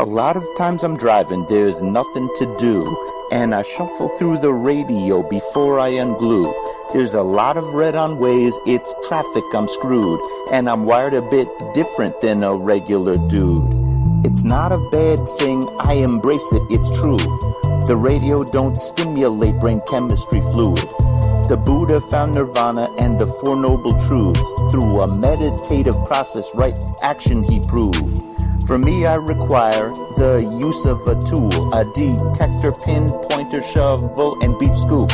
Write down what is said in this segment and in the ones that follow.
A lot of times I'm driving, there's nothing to do, and I shuffle through the radio before I unglue. There's a lot of red on ways, it's traffic, I'm screwed, and I'm wired a bit different than a regular dude. It's not a bad thing, I embrace it, it's true. The radio don't stimulate brain chemistry fluid. The Buddha found nirvana and the Four Noble Truths. Through a meditative process, right action he proved. For me, I require the use of a tool, a detector, pin, pointer, shovel, and beach scoop.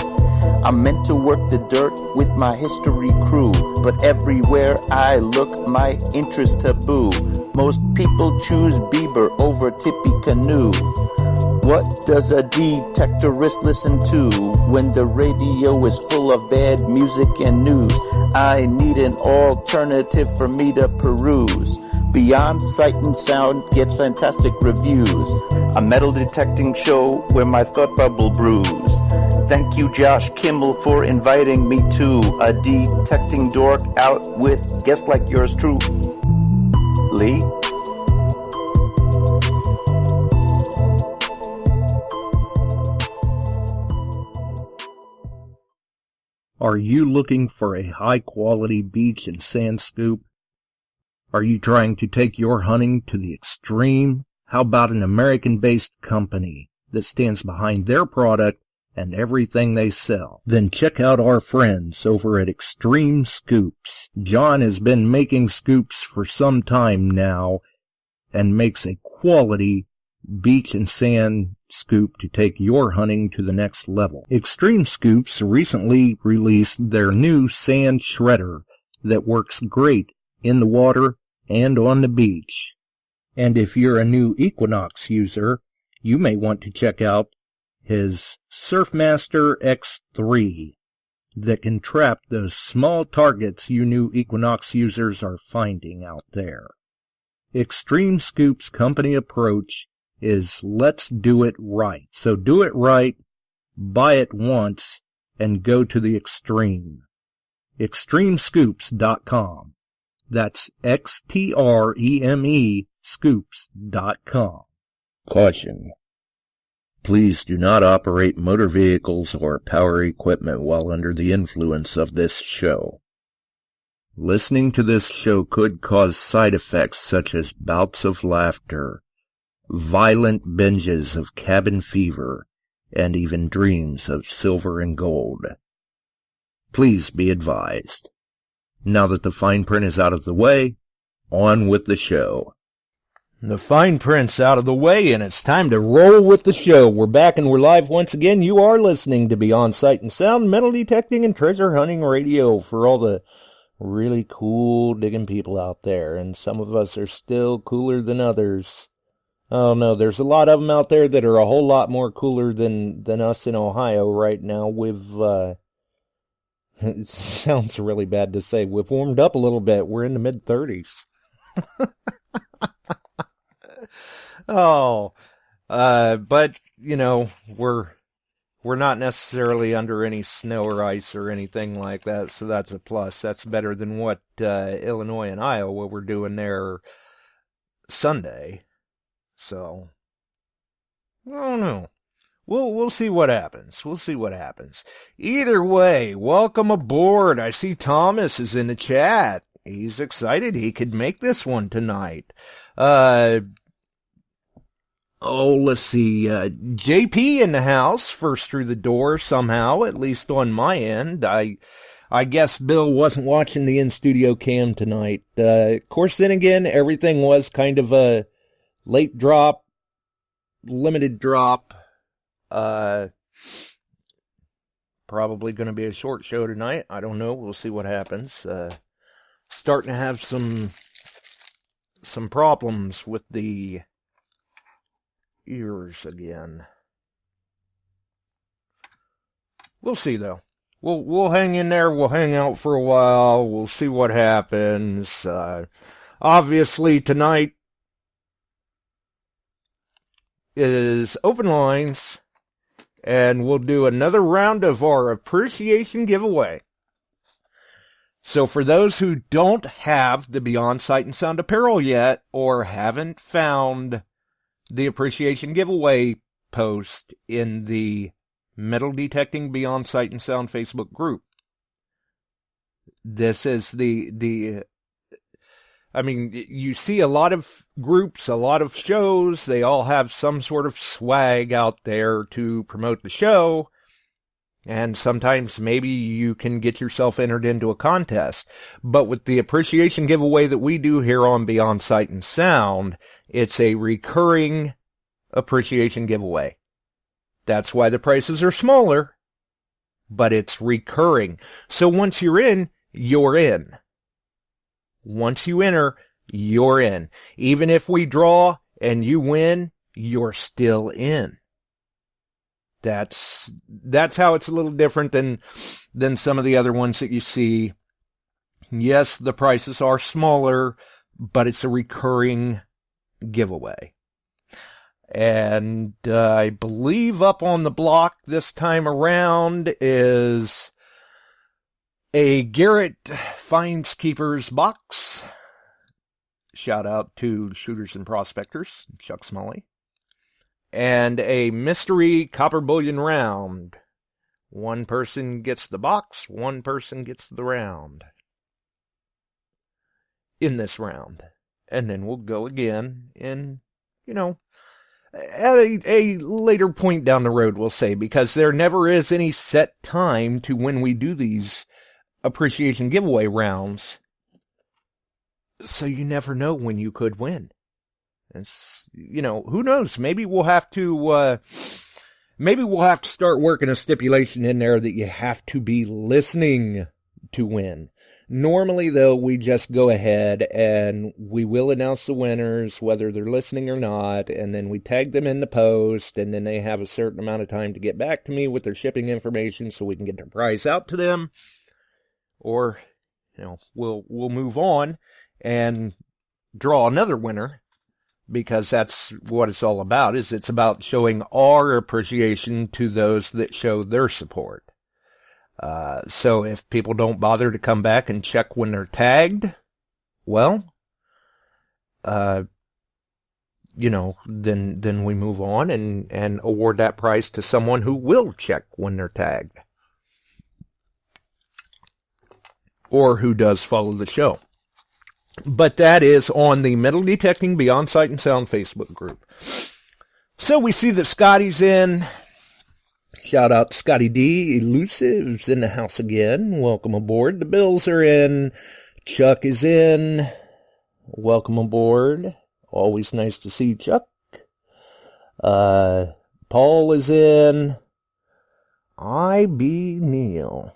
I'm meant to work the dirt with my history crew, but everywhere I look, my interest taboo. Most people choose Bieber over Tippy Canoe. What does a detectorist listen to when the radio is full of bad music and news? I need an alternative for me to peruse. Beyond Sight and Sound gets fantastic reviews. A metal detecting show where my thought bubble brews. Thank you, Josh Kimmel, for inviting me to a detecting dork out with guests like yours truly. Are you looking for a high-quality beach and sand scoop? Are you trying to take your hunting to the extreme? How about an American-based company that stands behind their product and everything they sell? Then check out our friends over at XTREME Scoops. John has been making scoops for some time now and makes a quality beach and sand scoop to take your hunting to the next level. XTREME Scoops recently released their new sand shredder that works great in the water and on the beach. And if you're a new Equinox user, you may want to check out his Surfmaster X3 that can trap those small targets you new Equinox users are finding out there. XTREME Scoop's company approach is let's do it right. So do it right, buy it once, and go to the extreme. XTREMEScoops.com. That's XTREME scoops.com. Caution. Please do not operate motor vehicles or power equipment while under the influence of this show. Listening to this show could cause side effects such as bouts of laughter, violent binges of cabin fever, and even dreams of silver and gold. Please be advised. Now that the fine print is out of the way, on with the show. The fine print's out of the way, and it's time to roll with the show. We're back and we're live once again. You are listening to Beyond Sight and Sound, metal detecting and treasure hunting radio for all the really cool digging people out there. And some of us are still cooler than others. Oh no, there's a lot of them out there that are a whole lot more cooler than us in Ohio right now. It sounds really bad to say. We've warmed up a little bit. We're in the mid-30s. But, you know, we're not necessarily under any snow or ice or anything like that, so that's a plus. That's better than what Illinois and Iowa were doing there Sunday. So, I don't know. We'll see what happens. We'll see what happens. Either way, welcome aboard. I see Thomas is in the chat. He's excited he could make this one tonight. Let's see. JP in the house, first through the door somehow, at least on my end. I guess Bill wasn't watching the in-studio cam tonight. Of course, then again, everything was kind of a late drop, limited drop. Probably going to be a short show tonight. I don't know. We'll see what happens. Starting to have some problems with the ears again. We'll see though. We'll hang in there. We'll hang out for a while. We'll see what happens. Obviously tonight is open lines. And we'll do another round of our appreciation giveaway. So for those who don't have the Beyond Sight and Sound apparel yet, or haven't found the appreciation giveaway post in the Metal Detecting Beyond Sight and Sound Facebook group. This is I mean, you see a lot of groups, a lot of shows, they all have some sort of swag out there to promote the show. And sometimes maybe you can get yourself entered into a contest. But with the appreciation giveaway that we do here on Beyond Sight and Sound, it's a recurring appreciation giveaway. That's why the prices are smaller, but it's recurring. So once you're in, you're in. Once you enter, you're in. Even if we draw and you win, you're still in. That's how it's a little different than some of the other ones that you see. Yes, the prices are smaller, but it's a recurring giveaway. And I believe up on the block this time around is a Garrett Finds Keepers box. Shout out to Shooters and Prospectors, Chuck Smalley. And a mystery copper bullion round. One person gets the box, one person gets the round. In this round. And then we'll go again in, at a later point down the road, we'll say, because there never is any set time to when we do these appreciation giveaway rounds. So you never know when you could win. It's, who knows? Maybe we'll have to start working a stipulation in there that you have to be listening to win. Normally, though, we just go ahead and we will announce the winners, whether they're listening or not, and then we tag them in the post, and then they have a certain amount of time to get back to me with their shipping information so we can get their prize out to them. Or, we'll move on and draw another winner, because that's what it's all about, is it's about showing our appreciation to those that show their support. So if people don't bother to come back and check when they're tagged, well, then we move on and award that prize to someone who will check when they're tagged. Or who does follow the show. But that is on the Metal Detecting Beyond Sight and Sound Facebook group. So we see that Scotty's in. Shout out to Scotty D. Elusive's in the house again. Welcome aboard. The Bills are in. Chuck is in. Welcome aboard. Always nice to see Chuck. Paul is in. I.B. Neal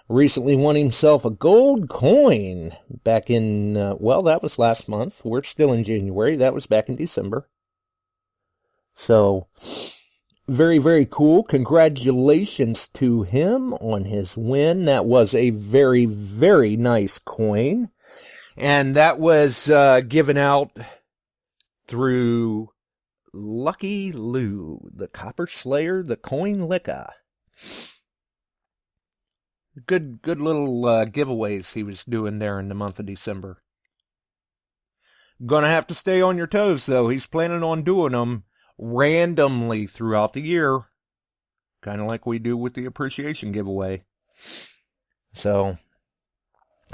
recently won himself a gold coin back in, that was last month. We're still in January. That was back in December. So, very, very cool. Congratulations to him on his win. That was a very, very nice coin. And that was given out through Lucky Lou, the Copper Slayer, the Coin Licka. Good little giveaways he was doing there in the month of December. Gonna have to stay on your toes, though. He's planning on doing them randomly throughout the year. Kind of like we do with the appreciation giveaway. So,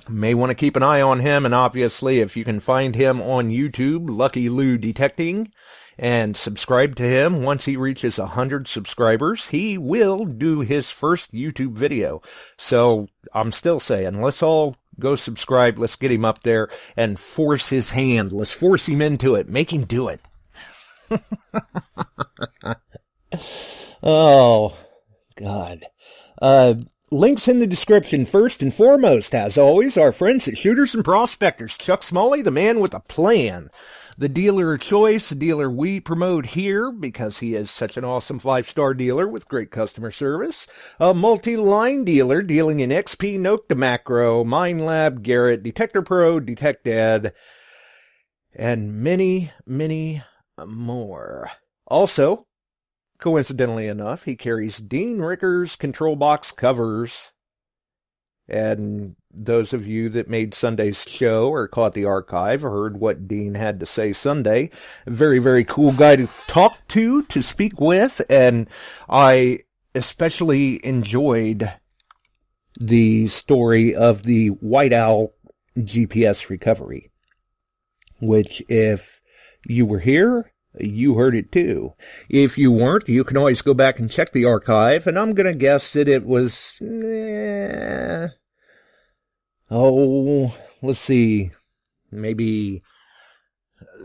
may want to keep an eye on him, and obviously if you can find him on YouTube, Lucky Lou Detecting, and subscribe to him. Once he reaches 100 subscribers, he will do his first YouTube video. So I'm still saying, let's all go subscribe. Let's get him up there and force his hand. Let's force him into it. Make him do it. Oh, God. Links in the description. First and foremost, as always, our friends at Shooters and Prospectors. Chuck Smalley, the man with a plan. The dealer of choice, the dealer we promote here because he is such an awesome 5-star dealer with great customer service. A multi-line dealer dealing in XP, Note to Macro, MineLab, Garrett, Detector Pro, DetectEd, and many, many more. Also, coincidentally enough, he carries Dean Ricker's control box covers. And those of you that made Sunday's show or caught the archive heard what Dean had to say Sunday. A very, very cool guy to talk to speak with, and I especially enjoyed the story of the White Owl GPS recovery, which if you were here, you heard it too. If you weren't, you can always go back and check the archive, and I'm going to guess that it was, let's see, maybe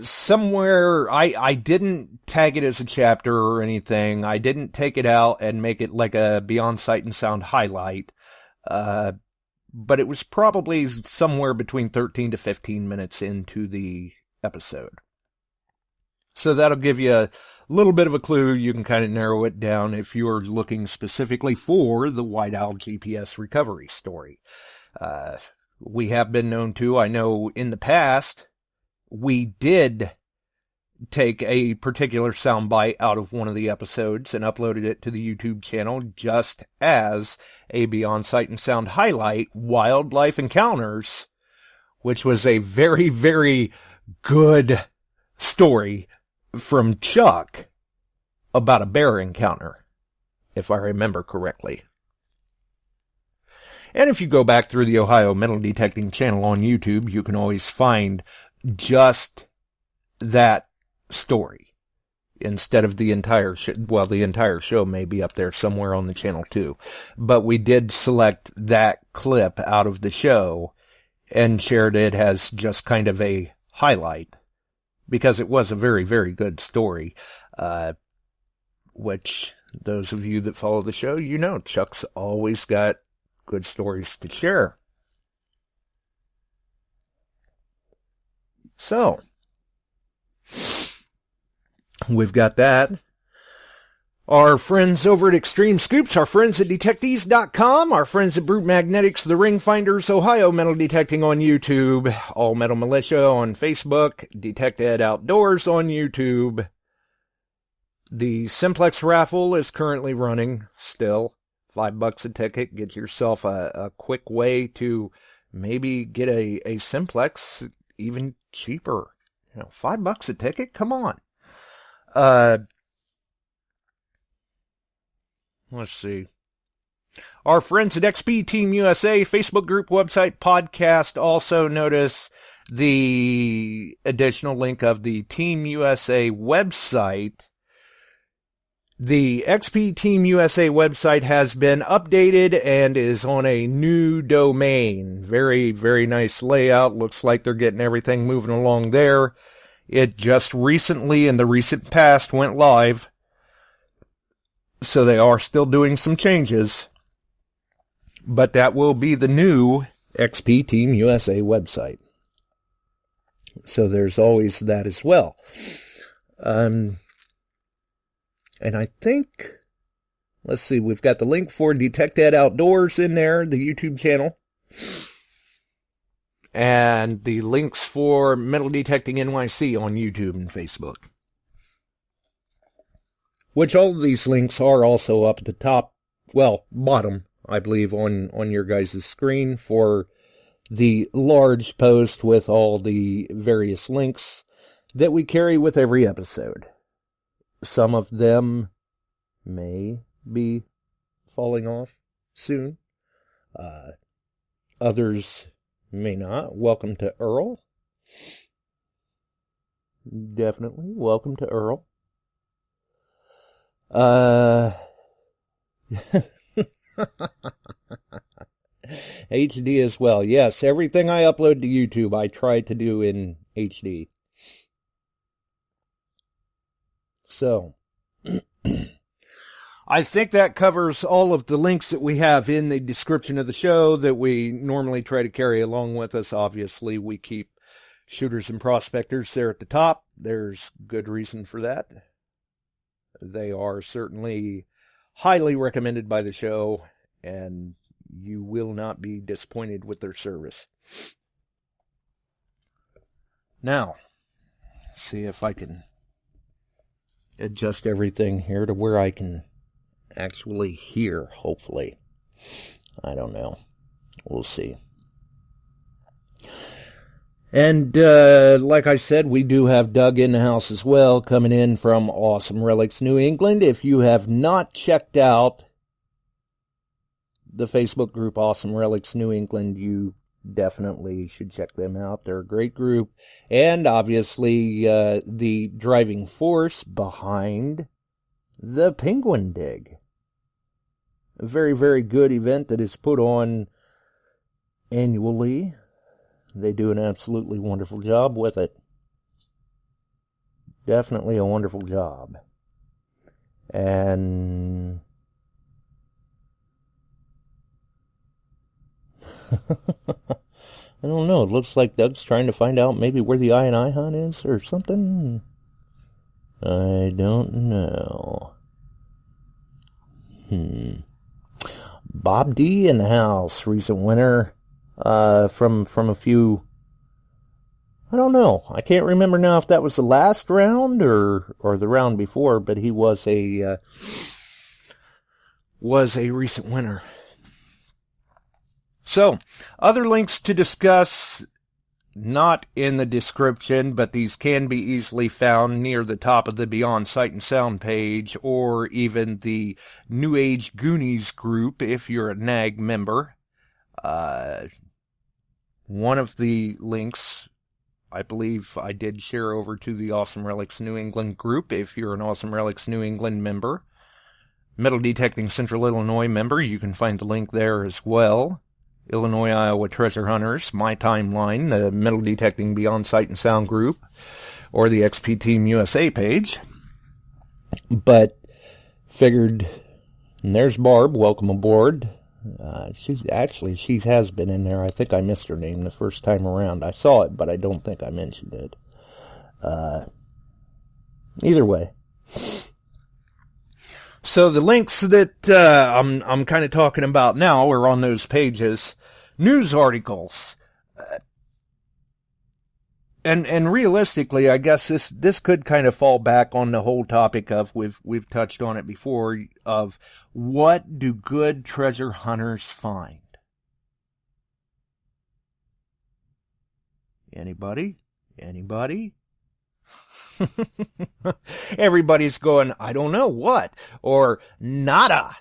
somewhere. I didn't tag it as a chapter or anything. I didn't take it out and make it like a Beyond Sight and Sound highlight, but it was probably somewhere between 13 to 15 minutes into the episode. So that'll give you a little bit of a clue. You can kind of narrow it down if you're looking specifically for the White Owl GPS recovery story. We have been known to, I know in the past, we did take a particular soundbite out of one of the episodes and uploaded it to the YouTube channel just as a Beyond Sight and Sound highlight, Wildlife Encounters, which was a very, very good story from Chuck about a bear encounter, if I remember correctly. And if you go back through the Ohio Metal Detecting channel on YouTube, you can always find just that story instead of the entire show. Well, the entire show may be up there somewhere on the channel too. But we did select that clip out of the show and shared it as just kind of a highlight, because it was a very, very good story, which those of you that follow the show, you know, Chuck's always got good stories to share. So, we've got that. Our friends over at Extreme Scoops, our friends at DETECTEES.com, our friends at Brute Magnetics, TheRingFinders, Ohio Metal Detecting on YouTube, All Metal Militia on Facebook, Detected Outdoors on YouTube. The Simplex raffle is currently running still. $5 a ticket. Get yourself a quick way to maybe get a Simplex even cheaper. You know, $5 a ticket? Come on. Let's see. Our friends at XP Team USA, Facebook group, website, podcast. Also notice the additional link of the Team USA website. The XP Team USA website has been updated and is on a new domain. Very, very nice layout. Looks like they're getting everything moving along there. It just recently, in the recent past, went live. So they are still doing some changes. But that will be the new XP Team USA website. So there's always that as well. And I think, let's see, we've got the link for Detected Outdoors in there, the YouTube channel. And the links for Metal Detecting NYC on YouTube and Facebook. Which all of these links are also up at the top, well, bottom, I believe, on your guys' screen for the large post with all the various links that we carry with every episode. Some of them may be falling off soon. Others may not. Welcome to Earl. Definitely. Welcome to Earl. HD as well. Yes, everything I upload to YouTube, I try to do in HD. So, I think that covers all of the links that we have in the description of the show that we normally try to carry along with us. Obviously, we keep shooters and prospectors there at the top. There's good reason for that. They are certainly highly recommended by the show, and you will not be disappointed with their service. Now, see if I can adjust everything here to where I can actually hear, hopefully. I don't know. We'll see. And like I said, we do have Doug in the house as well, coming in from Awesome Relics New England. If you have not checked out the Facebook group Awesome Relics New England, you definitely should check them out. They're a great group, and obviously the driving force behind the Penguin Dig. A very, very good event that is put on annually. They do an absolutely wonderful job with it. Definitely a wonderful job. And I don't know. It looks like Doug's trying to find out maybe where the I hunt is or something. I don't know. Bob D in the house, recent winner from a few. I don't know. I can't remember now if that was the last round or the round before, but he was a recent winner. So, other links to discuss, not in the description, but these can be easily found near the top of the Beyond Sight and Sound page, or even the New Age Goonies group if you're a NAG member. One of the links, I believe I did share over to the Awesome Relics New England group if you're an Awesome Relics New England member. Metal Detecting Central Illinois member, you can find the link there as well. Illinois, Iowa Treasure Hunters, my timeline, the Metal Detecting Beyond Sight and Sound group, or the XP Team USA page. But figured, and there's Barb, welcome aboard. She has been in there. I think I missed her name the first time around. I saw it, but I don't think I mentioned it. Either way. So the links that I'm kind of talking about now are on those pages. News articles. And realistically, I guess this could kind of fall back on the whole topic of, we've touched on it before, of what do good treasure hunters find? Anybody? Everybody's going, I don't know what, or nada.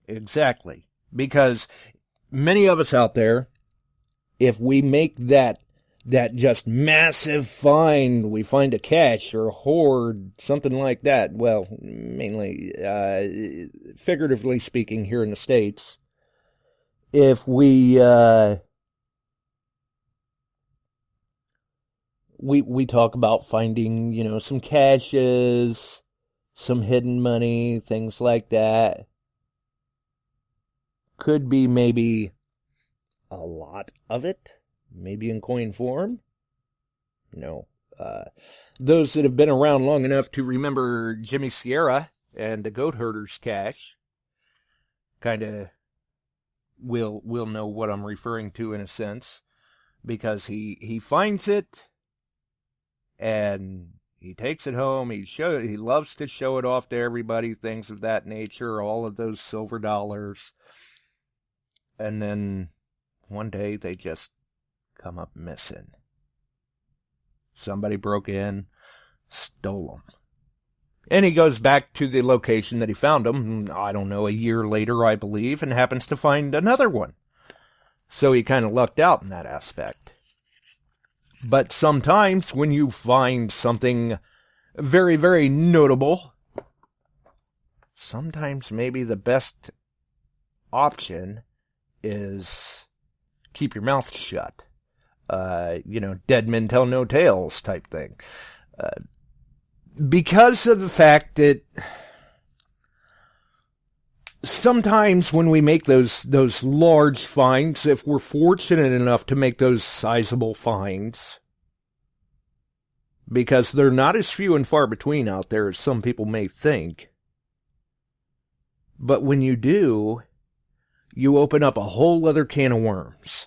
Exactly. Because many of us out there, if we make that just massive find, we find a cache or a hoard, something like that, well, mainly, figuratively speaking here in the States, if we talk about finding, some caches, some hidden money, things like that. Could be maybe a lot of it, maybe in coin form. Those that have been around long enough to remember Jimmy Sierra and the Goat Herders cache kind of will know what I'm referring to in a sense, because he finds it and he takes it home. He loves to show it off to everybody, things of that nature, all of those silver dollars. And then one day they just come up missing. Somebody broke in, stole them. And he goes back to the location that he found them, I don't know, a year later, I believe, and happens to find another one. So he kind of lucked out in that aspect. But sometimes when you find something very, very notable, sometimes maybe the best option is keep your mouth shut. Dead men tell no tales type thing. Because of the fact that sometimes when we make those large finds, if we're fortunate enough to make those sizable finds, because they're not as few and far between out there as some people may think, but when you do, you open up a whole other can of worms.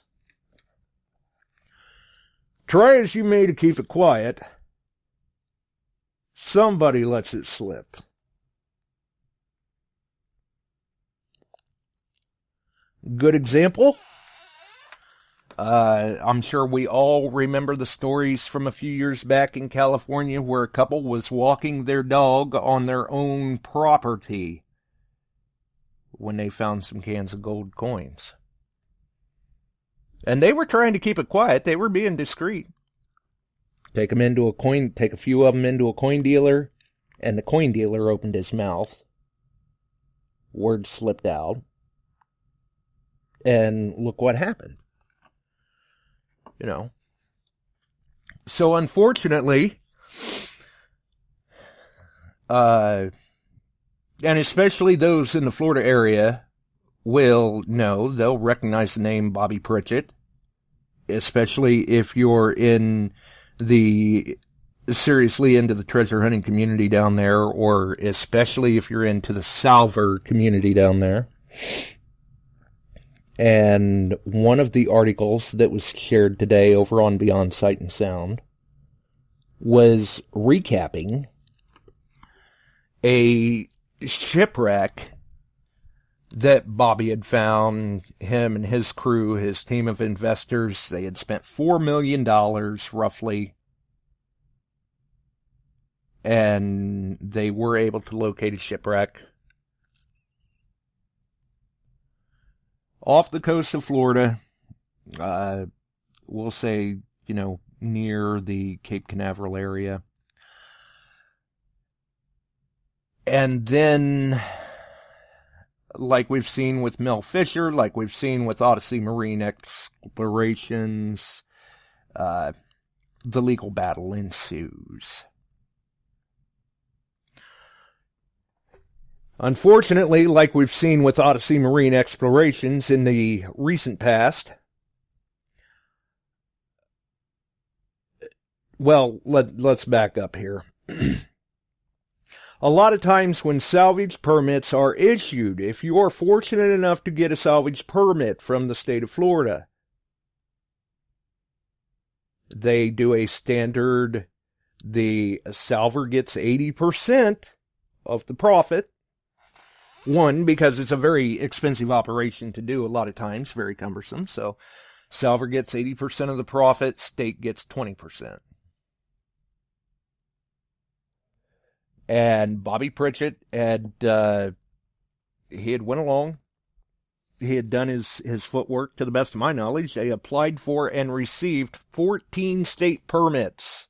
Try as you may to keep it quiet, somebody lets it slip. Good example? I'm sure we all remember the stories from a few years back in California where a couple was walking their dog on their own property when they found some cans of gold coins. And they were trying to keep it quiet. They were being discreet. Take a few of them into a coin dealer, and the coin dealer opened his mouth. Words slipped out. And look what happened. You know. So unfortunately, and especially those in the Florida area will know, they'll recognize the name Bobby Pritchett, especially if you're seriously into the treasure hunting community down there, or especially if you're into the salver community down there. And one of the articles that was shared today over on Beyond Sight and Sound was recapping a shipwreck that Bobby had found. Him and his crew, his team of investors, they had spent $4 million roughly, and they were able to locate a shipwreck off the coast of Florida. We'll say, near the Cape Canaveral area. And then, like we've seen with Mel Fisher, like we've seen with Odyssey Marine Explorations, the legal battle ensues. Unfortunately, like we've seen with Odyssey Marine Explorations in the recent past, well, let's back up here. A lot of times when salvage permits are issued, if you are fortunate enough to get a salvage permit from the state of Florida, they do a standard, the salver gets 80% of the profit. One, because it's a very expensive operation to do a lot of times, very cumbersome. So, salver gets 80% of the profit, state gets 20%. And Bobby Pritchett had went along. He had done his footwork to the best of my knowledge. They applied for and received 14 state permits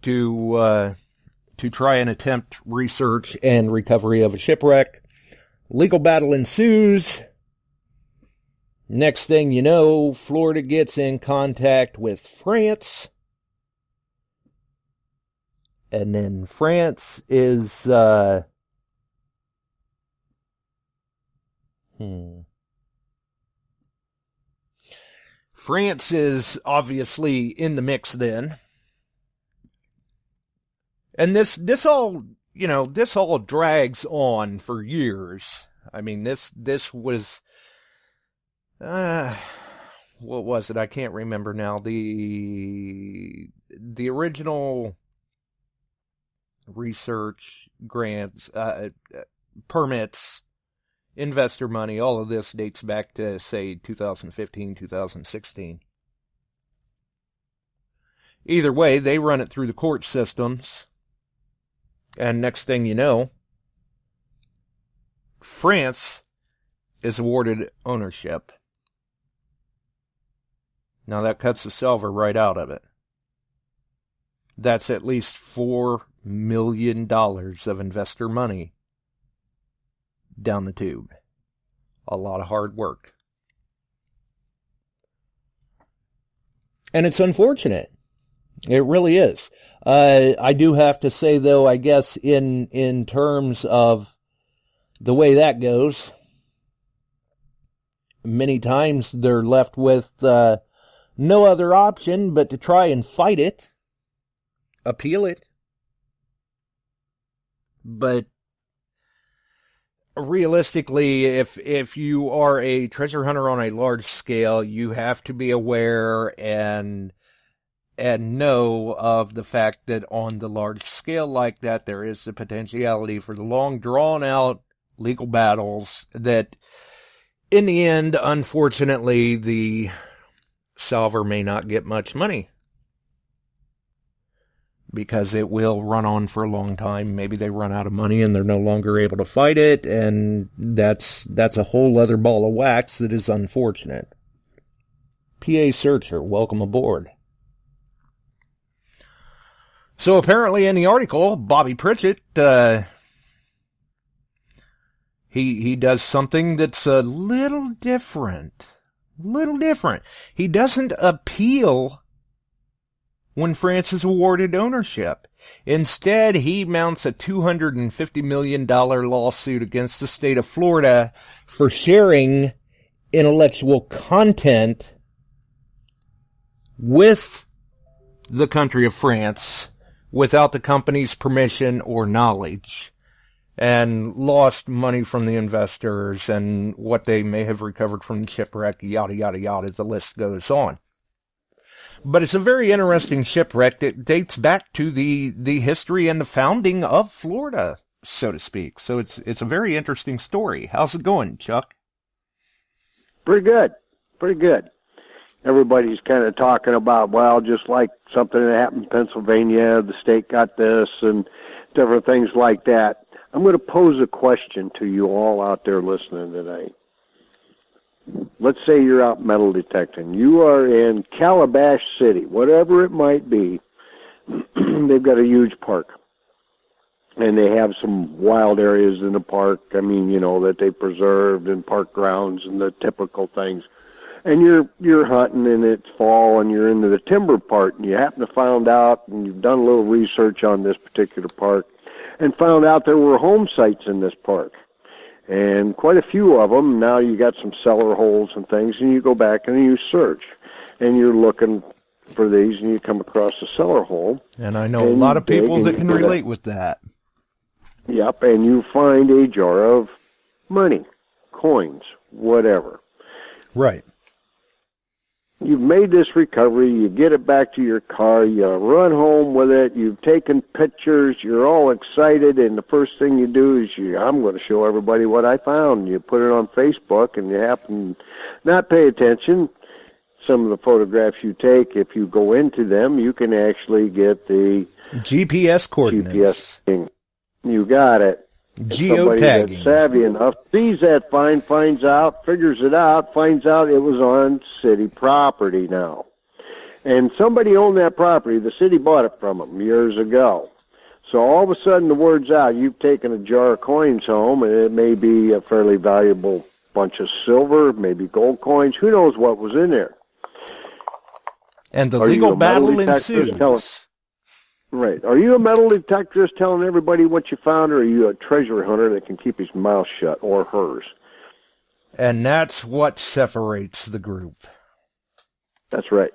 to try and attempt research and recovery of a shipwreck. Legal battle ensues. Next thing you know, Florida gets in contact with France. And then France is, France is obviously in the mix then. And this all drags on for years. I mean, this was, what was it? I can't remember now. The original research grants, permits, investor money, all of this dates back to, say, 2015, 2016. Either way, they run it through the court systems. And next thing you know, France is awarded ownership. Now that cuts the salver right out of it. That's at least $4 million of investor money down the tube. A lot of hard work. And it's unfortunate. It really is. I do have to say, though, I guess in terms of the way that goes, many times they're left with no other option but to try and fight it, appeal it. But realistically, if you are a treasure hunter on a large scale, you have to be aware and know of the fact that on the large scale like that, there is the potentiality for the long, drawn-out legal battles that in the end, unfortunately, the salver may not get much money because it will run on for a long time. Maybe they run out of money and they're no longer able to fight it, and that's a whole other ball of wax that is unfortunate. PA Searcher, welcome aboard. So apparently in the article, Bobby Pritchett, he does something that's a little different. He doesn't appeal when France is awarded ownership. Instead, he mounts a $250 million lawsuit against the state of Florida for sharing intellectual content with the country of France without the company's permission or knowledge, and lost money from the investors and what they may have recovered from the shipwreck, yada, yada, yada, the list goes on. But it's a very interesting shipwreck that dates back to the history and the founding of Florida, so to speak. So it's a very interesting story. How's it going, Chuck? Pretty good. Everybody's kind of talking about, well, just like something that happened in Pennsylvania, the state got this and different things like that. I'm going to pose a question to you all out there listening tonight. Let's say you're out metal detecting. You are in Calabash City, whatever it might be. They've got a huge park. And they have some wild areas in the park, that they preserved, and park grounds and the typical things. And you're hunting and it's fall and you're into the timber part, and you happen to find out, and you've done a little research on this particular park, and found out there were home sites in this park. And quite a few of them. Now you got some cellar holes and things, and you go back and you search. And you're looking for these, and you come across a cellar hole. And I know a lot of people that can relate with that. Yep, and you find a jar of money, coins, whatever. Right. You've made this recovery, you get it back to your car, you run home with it, you've taken pictures, you're all excited, and the first thing you do is I'm going to show everybody what I found. You put it on Facebook, and you happen to not pay attention. Some of the photographs you take, if you go into them, you can actually get the GPS coordinates. GPS thing. You got it. Geotagging. Somebody that's savvy enough sees that find, finds out, figures it out, finds out it was on city property now. And somebody owned that property. The city bought it from them years ago. So all of a sudden the word's out. You've taken a jar of coins home, and it may be a fairly valuable bunch of silver, maybe gold coins. Who knows what was in there? And the legal battle ensues. Right. Are you a metal detector telling everybody what you found, or are you a treasure hunter that can keep his mouth shut, or hers? And that's what separates the group. That's right.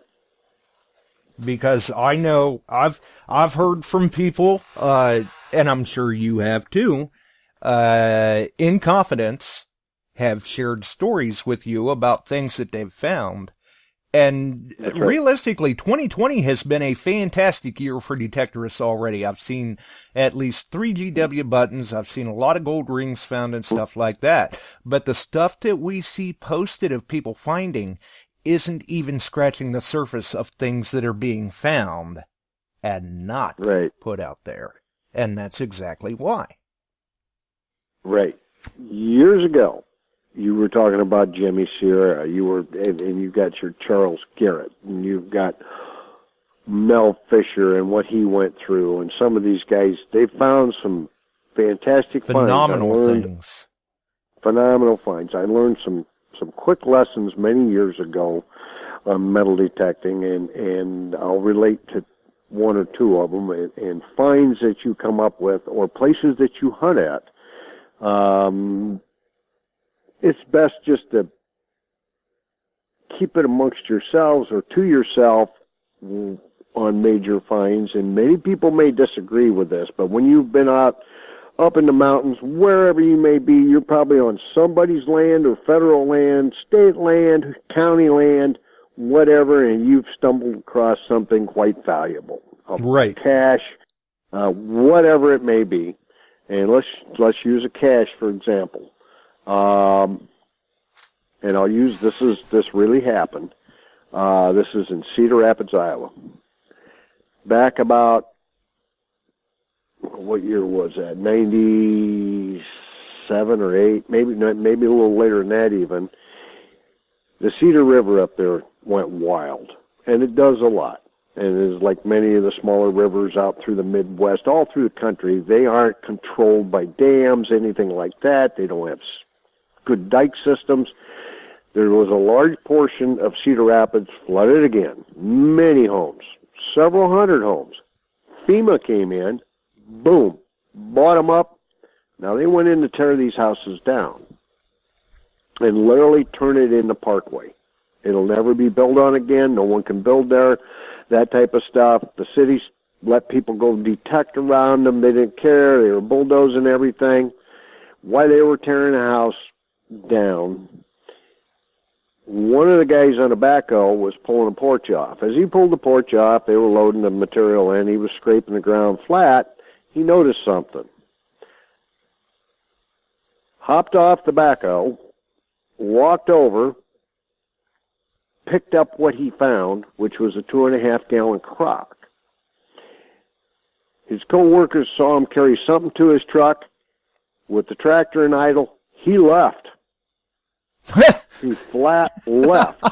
Because I know I've heard from people, and I'm sure you have too, in confidence, have shared stories with you about things that they've found. And right. Realistically, 2020 has been a fantastic year for detectorists already. I've seen at least 3 GW buttons. I've seen a lot of gold rings found and stuff like that. But the stuff that we see posted of people finding isn't even scratching the surface of things that are being found and not put out there. And that's exactly why. Right. Years ago, you were talking about Jimmy Sierra. And you've got your Charles Garrett, and you've got Mel Fisher and what he went through. And some of these guys, they found some fantastic phenomenal things. Phenomenal finds. I learned some quick lessons many years ago on metal detecting, and I'll relate to one or two of them, and finds that you come up with or places that you hunt at. It's best just to keep it amongst yourselves or to yourself on major finds. And many people may disagree with this, but when you've been out up in the mountains, wherever you may be, you're probably on somebody's land or federal land, state land, county land, whatever, and you've stumbled across something quite valuable. Right. Cash, whatever it may be. And let's use a cache, for example. and I'll use this really happened. This is in Cedar Rapids, Iowa. Back about, what year was that? 97 or 8, maybe a little later than that even. The Cedar River up there went wild, and it does a lot. And it's like many of the smaller rivers out through the Midwest, all through the country. They aren't controlled by dams, anything like that. They don't have good dike systems. There was a large portion of Cedar Rapids flooded again. Many homes, several hundred homes. FEMA came in, boom, bought them up. Now they went in to tear these houses down and literally turn it into parkway. It'll never be built on again. No one can build there, that type of stuff. The cities let people go detect around them. They didn't care. They were bulldozing everything. While they were tearing the house down, one of the guys on the backhoe was pulling a porch off. As he pulled the porch off, they were loading the material in. He was scraping the ground flat. He noticed something. Hopped off the backhoe, walked over, picked up what he found, which was a 2.5-gallon crock. His co-workers saw him carry something to his truck. With the tractor in idle, he left. He flat left.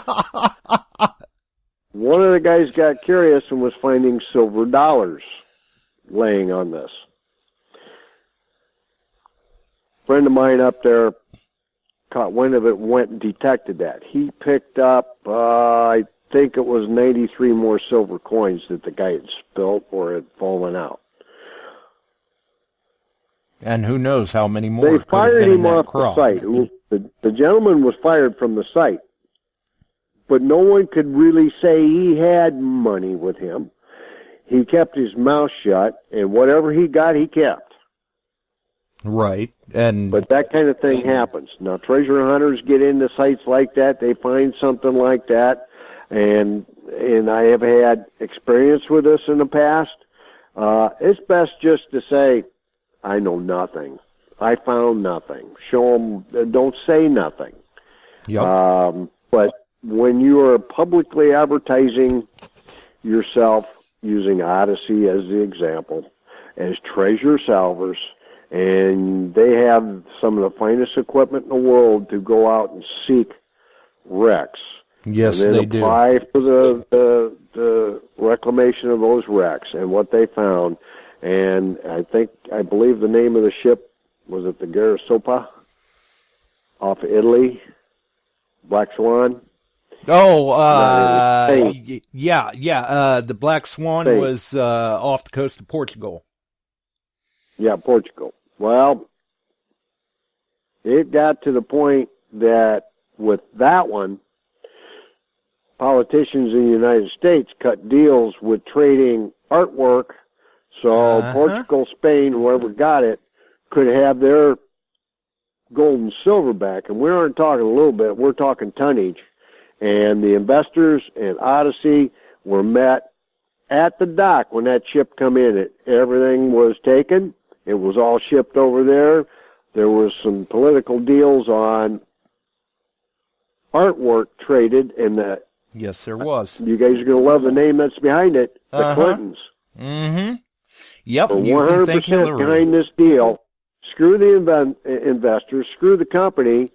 One of the guys got curious and was finding silver dollars laying on this. A friend of mine up there caught wind of it, went and detected that. He picked up, I think it was 93 more silver coins that the guy had spilt or had fallen out. And who knows how many more. They fired him off the site. The gentleman was fired from the site, but no one could really say he had money with him. He kept his mouth shut, and whatever he got, he kept. Right. But that kind of thing happens. Now, treasure hunters get into sites like that. They find something like that, and I have had experience with this in the past. It's best just to say, I know nothing. I found nothing. Show them, don't say nothing. Yep. But when you are publicly advertising yourself, using Odyssey as the example, as treasure salvers, and they have some of the finest equipment in the world to go out and seek wrecks. Yes, and they then apply for the reclamation of those wrecks and what they found. And I believe the name of the ship, was it the Garisopa off Italy, Black Swan? Oh, yeah. The Black Swan was off the coast of Portugal. Yeah, Portugal. Well, it got to the point that with that one, politicians in the United States cut deals with trading artwork, so Portugal, Spain, whoever got it, could have their gold and silver back. And we aren't talking a little bit, we're talking tonnage. And the investors and Odyssey were met at the dock when that ship come in. Everything was taken. It was all shipped over there. There was some political deals on artwork traded, and yes, there was. You guys are going to love the name that's behind it, the Clintons. Mm-hmm. Yep, We're 100% behind this deal. Screw the investors, screw the company.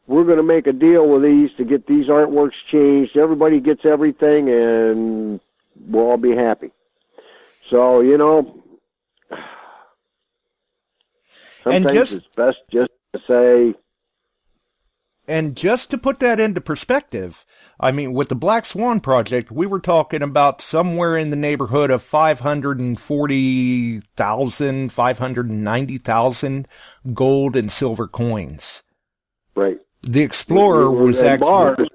We're going to make a deal with these to get these artworks changed. Everybody gets everything, and we'll all be happy. So, sometimes it's best just to say. And just to put that into perspective, I mean, with the Black Swan project, we were talking about somewhere in the neighborhood of 540,000, 590,000 gold and silver coins. Right. The Explorer was actually... Mars,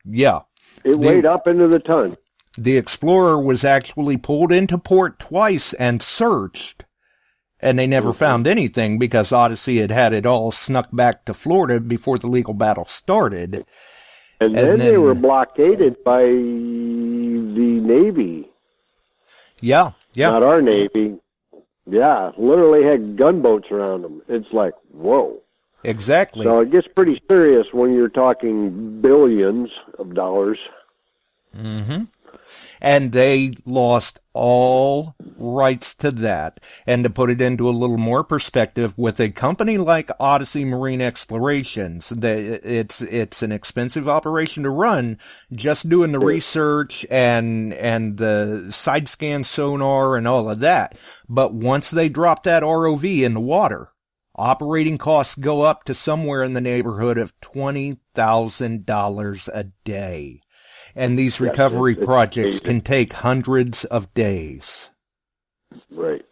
yeah. It weighed up into the ton. The Explorer was actually pulled into port twice and searched, and they never found anything because Odyssey had it all snuck back to Florida before the legal battle started. And then they were blockaded by the Navy. Yeah. Not our Navy. Yeah, literally had gunboats around them. It's like, whoa. Exactly. So it gets pretty serious when you're talking billions of dollars. Mm-hmm. And they lost all rights to that. And to put it into a little more perspective, with a company like Odyssey Marine Explorations, it's an expensive operation to run. Just doing the research and the side scan sonar and all of that. But once they drop that ROV in the water, operating costs go up to somewhere in the neighborhood of $20,000 a day. And these recovery projects can take hundreds of days. Right.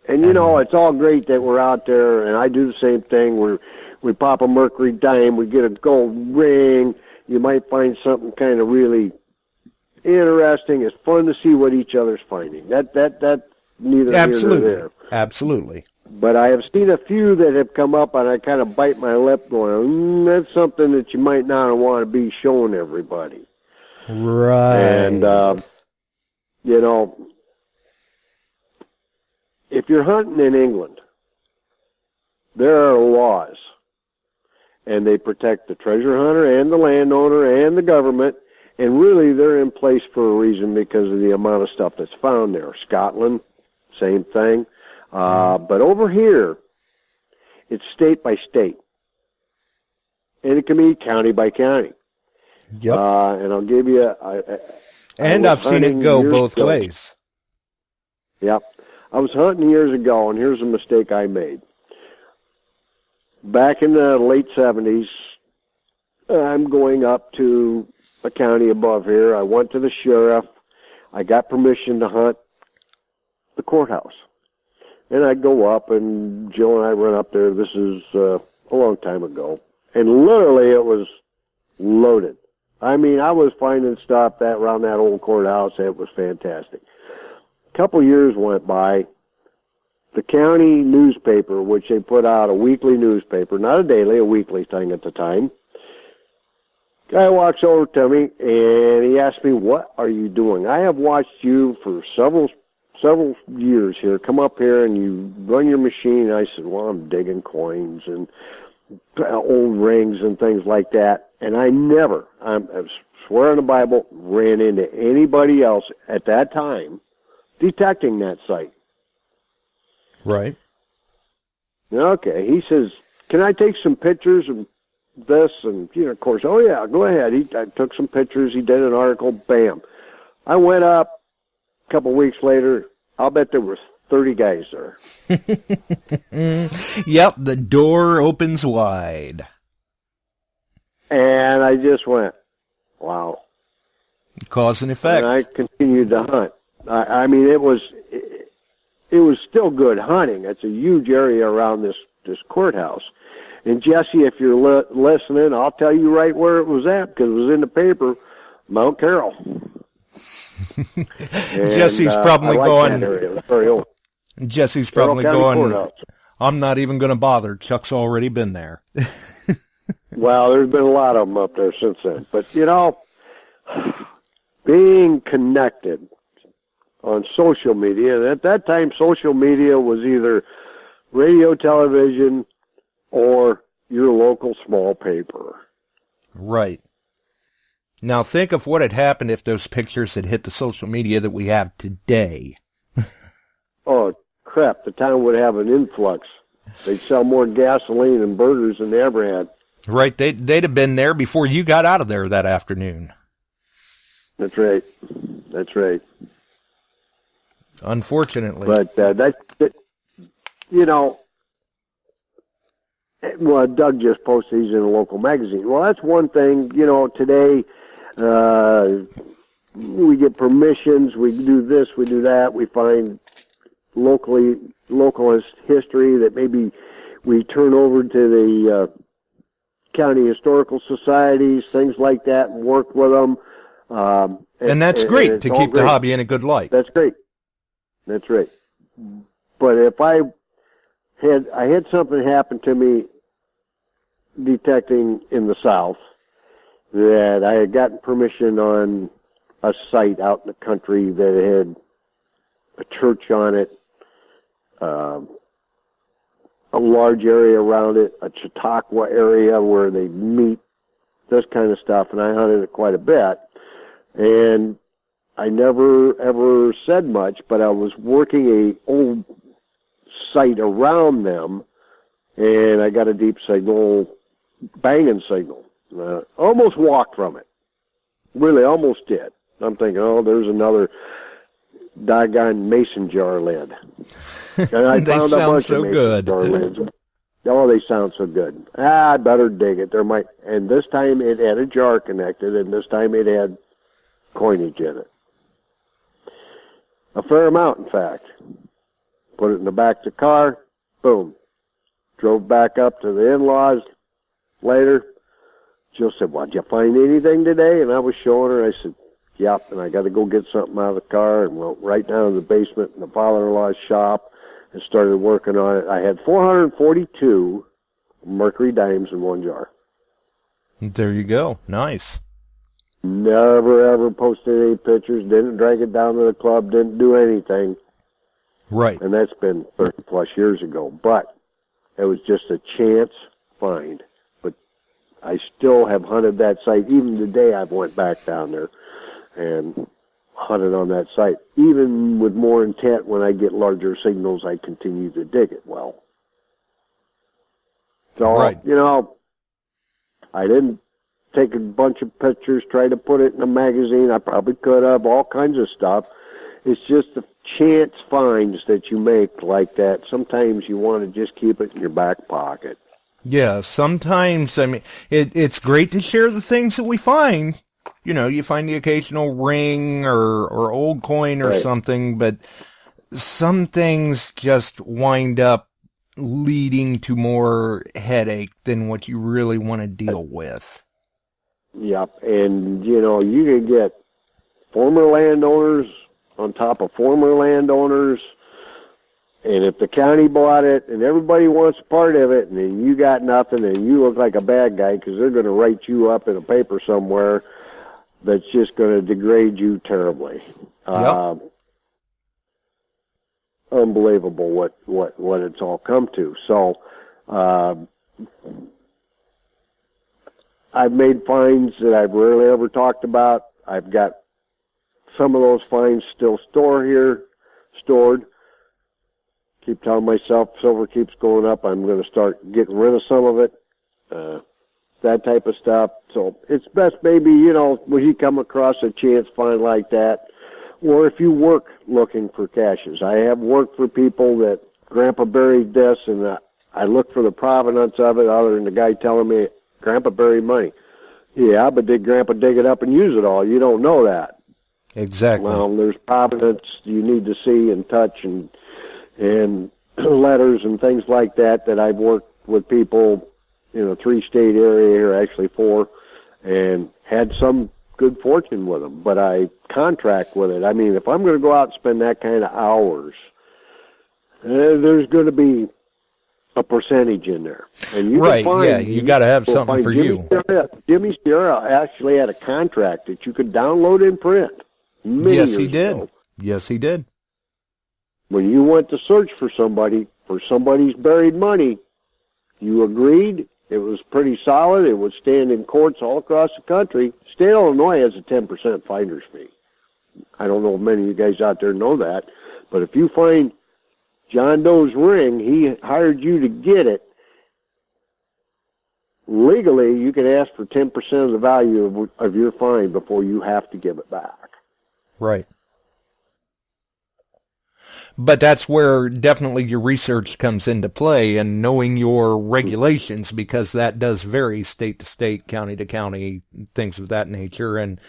And you know, it's all great that we're out there, and I do the same thing. We pop a mercury dime, we get a gold ring. You might find something kind of really interesting. It's fun to see what each other's finding. That neither here nor there. Absolutely. But I have seen a few that have come up, and I kind of bite my lip going, that's something that you might not want to be showing everybody. Right. And, you know, if you're hunting in England, there are laws, and they protect the treasure hunter and the landowner and the government, and really they're in place for a reason because of the amount of stuff that's found there. Scotland, same thing. But over here, it's state by state. And it can be county by county. Yep. And I'll give you... and I've seen it go both ways. Yep. I was hunting years ago, and here's a mistake I made. Back in the late 70s, I'm going up to a county above here. I went to the sheriff. I got permission to hunt the courthouse. And I'd go up, and Jill and I run up there. This is a long time ago. And literally, it was loaded. I mean, I was finding stuff around that old courthouse. It was fantastic. A couple years went by. The county newspaper, which they put out a weekly newspaper, not a daily, a weekly thing at the time. Guy walks over to me, and he asked me, what are you doing? I have watched you for several years here. Come up here and you run your machine. I said, well, I'm digging coins and old rings and things like that. And I never, I swear on the Bible, ran into anybody else at that time detecting that site. Right. Okay. He says, can I take some pictures of this? And, you know, of course, oh, yeah, go ahead. I took some pictures. He did an article. Bam. I went up. A couple of weeks later, I'll bet there were 30 guys there. Yep, the door opens wide. And I just went, wow. Cause and effect. And I continued to hunt. I mean, it was still good hunting. It's a huge area around this courthouse. And Jesse, if you're listening, I'll tell you right where it was at because it was in the paper, Mount Carroll. Jesse's probably going. It was very old. Jesse's probably going. I'm not even going to bother. Chuck's already been there. Well, there's been a lot of them up there since then. But you know, being connected on social media, and at that time, social media was either radio, television, or your local small paper. Right. Now think of what had happened if those pictures had hit the social media that we have today. Oh, crap. The town would have an influx. They'd sell more gasoline and burgers than they ever had. Right. They'd have been there before you got out of there that afternoon. That's right. Unfortunately. But you know, well, Doug just posted he's in a local magazine. Well, that's one thing. You know, today we get permissions. We do this. We do that. We find localist history that maybe we turn over to the county historical societies, things like that, and work with them. And that's great to keep the hobby in a good light. That's great. That's right. But if I had something happen to me detecting in the South that I had gotten permission on a site out in the country that had a church on it, a a large area around it, a Chautauqua area where they meet, this kind of stuff, and I hunted it quite a bit. And I never ever said much, but I was working a old site around them, and I got a deep signal, banging signal. Almost walked from it. Really, almost did. I'm thinking, oh, there's another doggone mason jar lid. And I They found a sound bunch so of mason good. jar lids. Oh, they sound so good. I better dig it. And this time it had a jar connected, and this time it had coinage in it. A fair amount, in fact. Put it in the back of the car. Boom. Drove back up to the in-laws later. Jill said, well, did you find anything today? And I was showing her. I said, yep. And I got to go get something out of the car, and went right down to the basement in the father-in-law's shop and started working on it. I had 442 mercury dimes in one jar. There you go. Nice. Never, ever posted any pictures, didn't drag it down to the club, didn't do anything. Right. And that's been 30-plus years ago. But it was just a chance find. But I still have hunted that site. Even today I've went back down there and hunted on that site. Even with more intent, when I get larger signals, I continue to dig it well. So, right. you know, I didn't take a bunch of pictures, try to put it in a magazine. I probably could have, all kinds of stuff. It's just the chance finds that you make like that. Sometimes you want to just keep it in your back pocket. Yeah, sometimes, I mean, it's great to share the things that we find. You know, you find the occasional ring or old coin or Right. something, but some things just wind up leading to more headache than what you really want to deal with. Yep, and, you know, you can get former landowners on top of former landowners, and if the county bought it and everybody wants a part of it, and then you got nothing and you look like a bad guy because they're going to write you up in a paper somewhere that's just going to degrade you terribly. Yep. Unbelievable what it's all come to. So I've made finds that I've rarely ever talked about. I've got some of those finds still stored. Keep telling myself, silver keeps going up, I'm going to start getting rid of some of it. That type of stuff. So it's best maybe, you know, when you come across a chance find like that, or if you work looking for caches. I have worked for people that Grandpa buried this, and I look for the provenance of it other than the guy telling me, Grandpa buried money. Yeah, but did Grandpa dig it up and use it all? You don't know that. Exactly. Well, there's provenance you need to see and touch and letters and things like that I've worked with people in a 3-state area here, actually 4, and had some good fortune with them. But I contract with it. I mean, if I'm going to go out and spend that kind of hours, there's going to be a percentage in there. And you right, can find, yeah, you got to have something for you. Jimmy Sierra actually had a contract that you could download and print. Yes, he did. Ago. Yes, he did. When you went to search for somebody's buried money, you agreed. It was pretty solid. It would stand in courts all across the country. State of Illinois has a 10% finder's fee. I don't know if many of you guys out there know that, but if you find John Doe's ring, he hired you to get it. Legally, you can ask for 10% of the value of your find before you have to give it back. Right. But that's where definitely your research comes into play and knowing your regulations, because that does vary state to state, county to county, things of that nature. And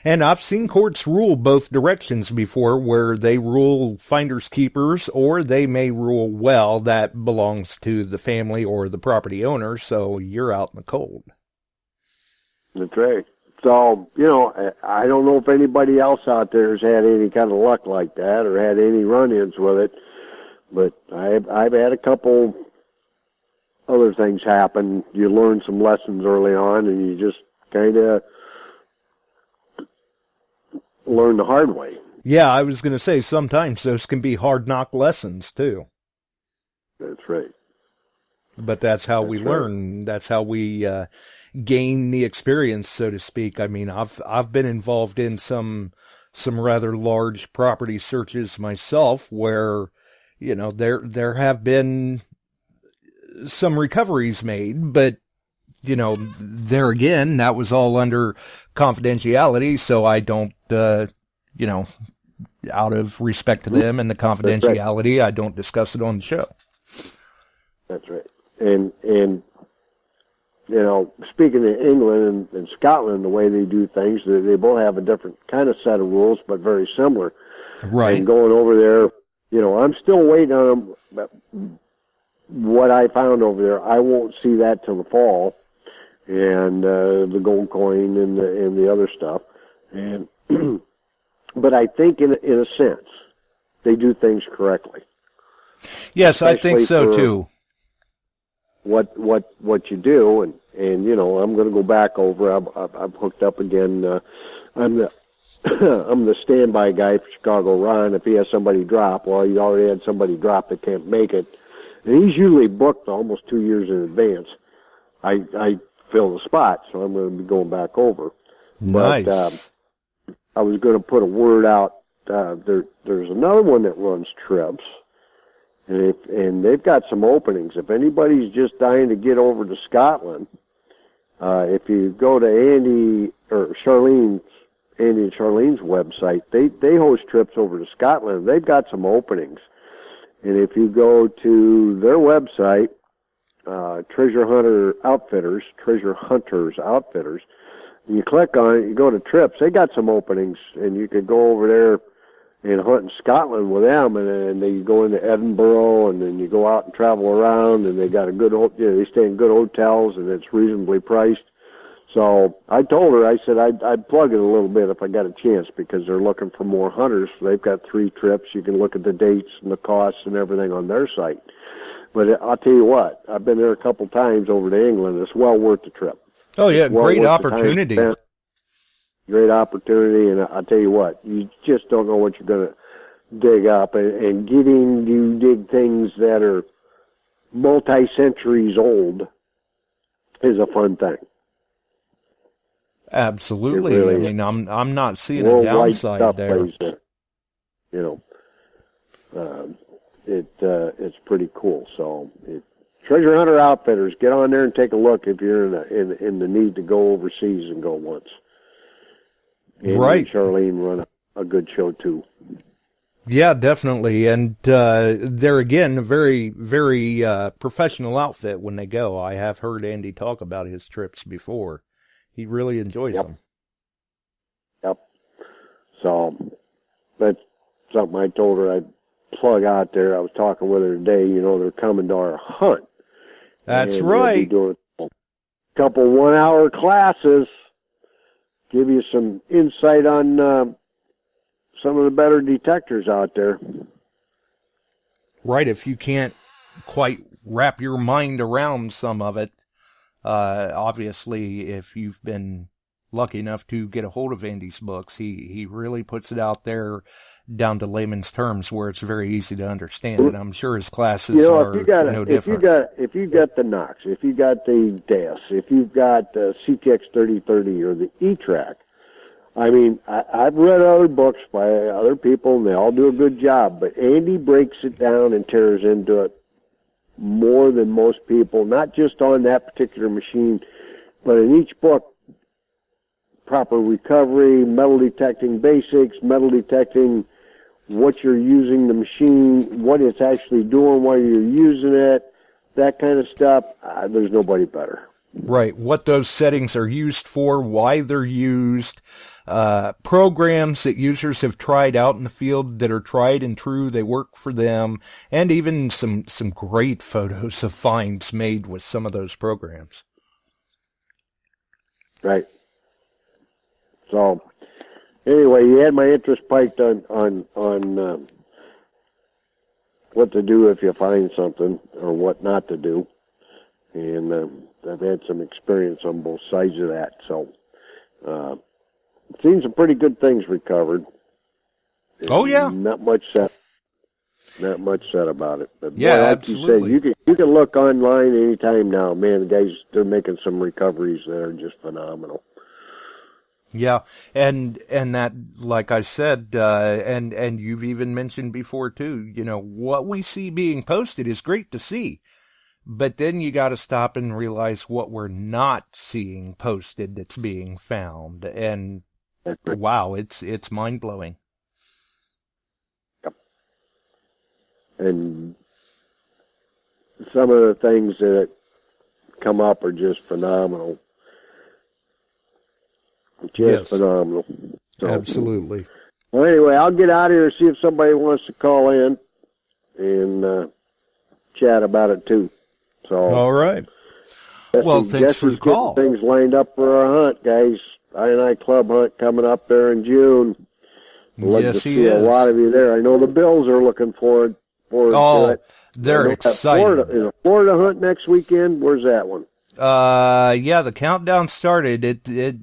I've seen courts rule both directions before, where they rule finders keepers, or they may rule, well, that belongs to the family or the property owner, so you're out in the cold. That's right. So, you know, I don't know if anybody else out there has had any kind of luck like that or had any run-ins with it, but I've had a couple other things happen. You learn some lessons early on, and you just kind of learn the hard way. Yeah, I was going to say, sometimes those can be hard knock lessons, too. That's right. But that's how we learn. That's how we gain the experience, so to speak. I mean, I've been involved in some rather large property searches myself, where there have been some recoveries made, but there again, that was all under confidentiality, so I don't, out of respect to them and the confidentiality, I don't discuss it on the show. That's right. And speaking of England and Scotland, the way they do things, they both have a different kind of set of rules, but very similar. Right. And going over there, I'm still waiting on them. What I found over there, I won't see that till the fall, and the gold coin and the other stuff. And but I think in a sense, they do things correctly. Yes, especially I think so too. What you do, and I'm going to go back over. I'm hooked up again. I'm the I'm the standby guy for Chicago Ron. If he has somebody drop, well, he already had somebody drop that can't make it, and he's usually booked almost 2 years in advance. I fill the spot, so I'm going to be going back over. Nice. But I was going to put a word out. There's another one that runs trips. And they've got some openings. If anybody's just dying to get over to Scotland, if you go to Andy and Charlene's website, they host trips over to Scotland. They've got some openings. And if you go to their website, Treasure Hunters Outfitters, and you click on it, you go to trips, they got some openings, and you could go over there and hunt in Scotland with them, and then you go into Edinburgh, and then you go out and travel around, and they got they stay in good hotels, and it's reasonably priced. So I told her, I said I'd plug it a little bit if I got a chance, because they're looking for more hunters. They've got 3 trips. You can look at the dates and the costs and everything on their site. But I'll tell you what, I've been there a couple times over to England. It's well worth the trip. Oh yeah, great opportunity. Great opportunity, and I'll tell you what, you just don't know what you're going to dig up, and getting to dig things that are multi-centuries old is a fun thing. Absolutely. Really, I mean, I'm not seeing a downside there. It's pretty cool. So, Treasure Hunter Outfitters, get on there and take a look if you're in the need to go overseas and go once. And right. Charlene run a good show too. Yeah, definitely. And they're again a very, very professional outfit when they go. I have heard Andy talk about his trips before. He really enjoys them. Yep. So that's something I told her I'd plug out there. I was talking with her today. They're coming to our hunt. That's and right. We'll be doing a couple 1-hour classes. Give you some insight on some of the better detectors out there. Right, if you can't quite wrap your mind around some of it, obviously, if you've been lucky enough to get a hold of Andy's books, he really puts it out there down to layman's terms where it's very easy to understand. And I'm sure his classes are no different. If you got the Knox, if you got the DES, if you've got the CTX 3030 or the E-Track, I mean, I've read other books by other people, and they all do a good job, but Andy breaks it down and tears into it more than most people, not just on that particular machine, but in each book, proper recovery, metal detecting basics, metal detecting what you're using the machine, what it's actually doing while you're using it, that kind of stuff. There's nobody better. Right, what those settings are used for, why they're used, programs that users have tried out in the field that are tried and true, they work for them, and even some great photos of finds made with some of those programs. Right. So, anyway, you had my interest spiked on what to do if you find something or what not to do, and I've had some experience on both sides of that. So, seen some pretty good things recovered. Oh yeah, not much set. Not much said about it. But Yeah, boy, like absolutely. you said, you can look online anytime now. Man, the guys, they're making some recoveries that are just phenomenal. Yeah, and that, like I said, and you've even mentioned before too, what we see being posted is great to see, but then you got to stop and realize what we're not seeing posted that's being found, and wow, it's mind blowing. Yep. And some of the things that come up are just phenomenal. Just phenomenal. So, absolutely. Well, anyway, I'll get out of here and see if somebody wants to call in and chat about it too. So, all right. Well, thanks for the call. Things lined up for our hunt, guys. I club hunt coming up there in June. I'd like to see a lot of you there. I know the Bills are looking forward to it. They're excited. Is a Florida hunt next weekend? Where's that one? Yeah, the countdown started.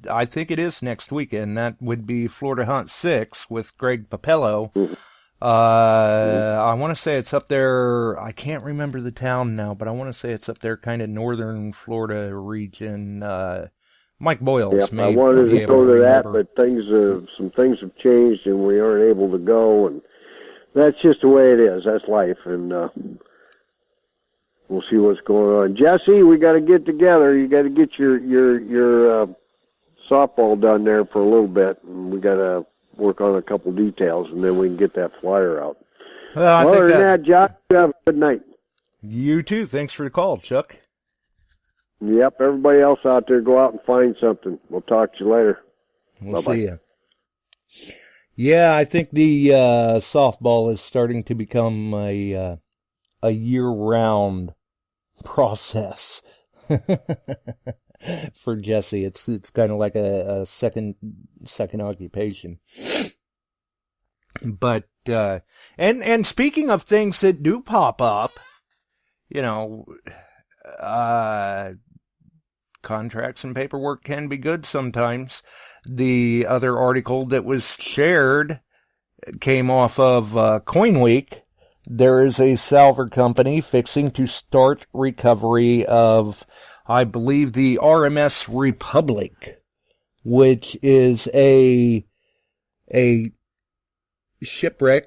I think it is next weekend. That would be Florida Hunt 6 with Greg Papello. Mm-hmm. I want to say it's up there. I can't remember the town now, but I want to say it's up there, kind of northern Florida region. Mike Boyles. I wanted to go to that, but some things have changed, and we aren't able to go, and that's just the way it is. That's life, and we'll see what's going on. Jesse, we got to get together. You got to get your softball done there for a little bit, and we got to work on a couple details, and then we can get that flyer out. Other than that, Josh, you have a good night. You too. Thanks for the call, Chuck. Yep, everybody else out there, go out and find something. We'll talk to you later. We'll see you. Yeah, I think the softball is starting to become a year-round process for Jesse. It's kind of like a second occupation. But and speaking of things that do pop up, contracts and paperwork can be good sometimes. The other article that was shared came off of Coin Week. There is a salver company fixing to start recovery of, I believe, the RMS Republic, which is a shipwreck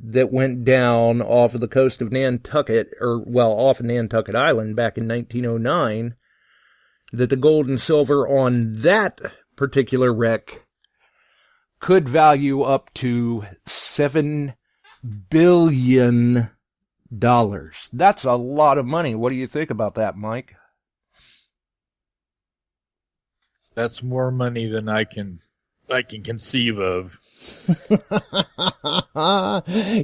that went down off of the coast of Nantucket, off of Nantucket Island back in 1909, that the gold and silver on that particular wreck could value up to $7 billion. That's a lot of money. What do you think about that, Mike? That's more money than I can conceive of.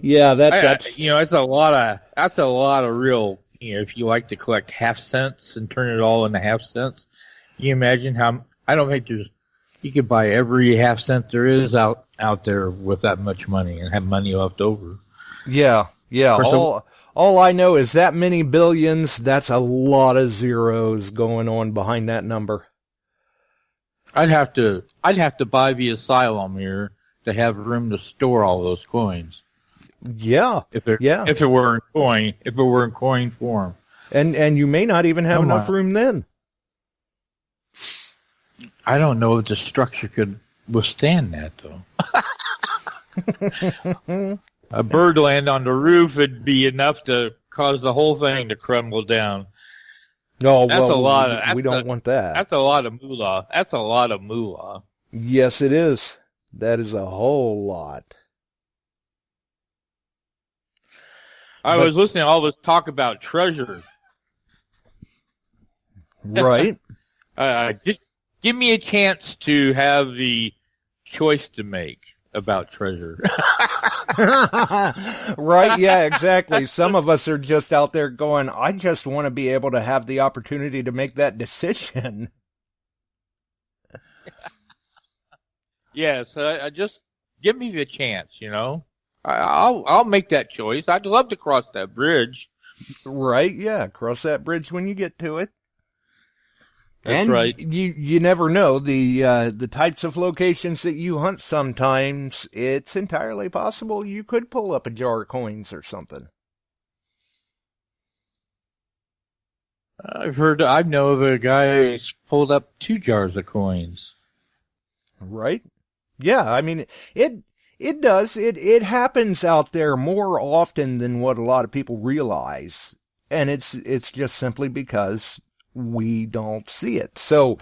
Yeah, that's that's a lot of real. If you like to collect half cents and turn it all into half cents, you imagine how I don't think you could buy every half cent there is out there with that much money and have money left over. Yeah. All I know is that many billions. That's a lot of zeros going on behind that number. I'd have to buy the asylum here to have room to store all those coins. Yeah. If it were in coin form. And you may not even have enough room then. I don't know if the structure could withstand that though. A bird land on the roof would be enough to cause the whole thing to crumble down. No, we don't want that. That's a lot of moolah. Yes, it is. That is a whole lot. I was listening to all this talk about treasure. Right. Just give me a chance to have the choice to make about treasure. Right, yeah, exactly. Some of us are just out there going, I just want to be able to have the opportunity to make that decision. Yes, just give me the chance, I'll make that choice. I'd love to cross that bridge. Right, yeah, cross that bridge when you get to it. And right. you never know the types of locations that you hunt. Sometimes it's entirely possible you could pull up a jar of coins or something. I know of a guy who's pulled up 2 jars of coins. Right? Yeah, I mean, it does. It happens out there more often than what a lot of people realize. And it's just simply because we don't see it. So,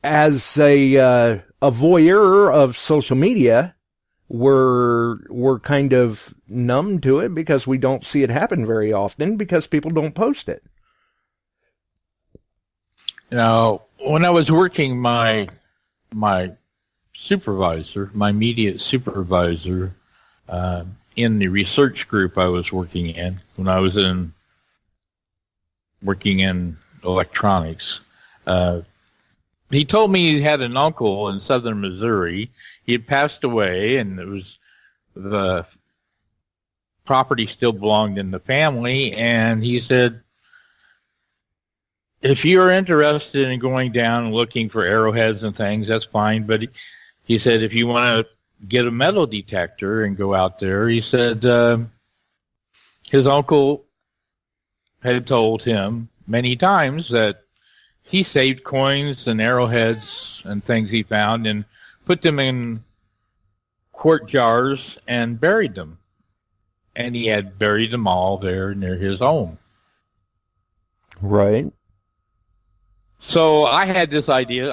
as a voyeur of social media, we're kind of numb to it because we don't see it happen very often because people don't post it. Now, when I was working my supervisor, my immediate supervisor, in the research group I was working in, when I was working in electronics, he told me he had an uncle in southern Missouri. He had passed away, and the property still belonged in the family, and he said, if you're interested in going down and looking for arrowheads and things, that's fine. But he said, if you want to get a metal detector and go out there, he said his uncle had told him many times that he saved coins and arrowheads and things he found and put them in quart jars and buried them. And he had buried them all there near his home. Right. So I had this idea.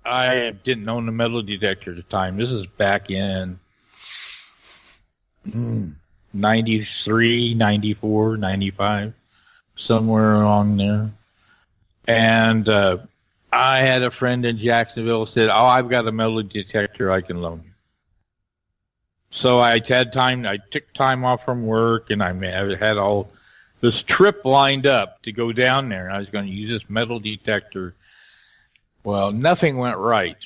I didn't own a metal detector at the time. This is back in 93, 94, 95, somewhere along there. And I had a friend in Jacksonville who said, oh, I've got a metal detector I can loan you. So I had time. I took time off from work, and I had all this trip lined up to go down there. I was going to use this metal detector. Well, nothing went right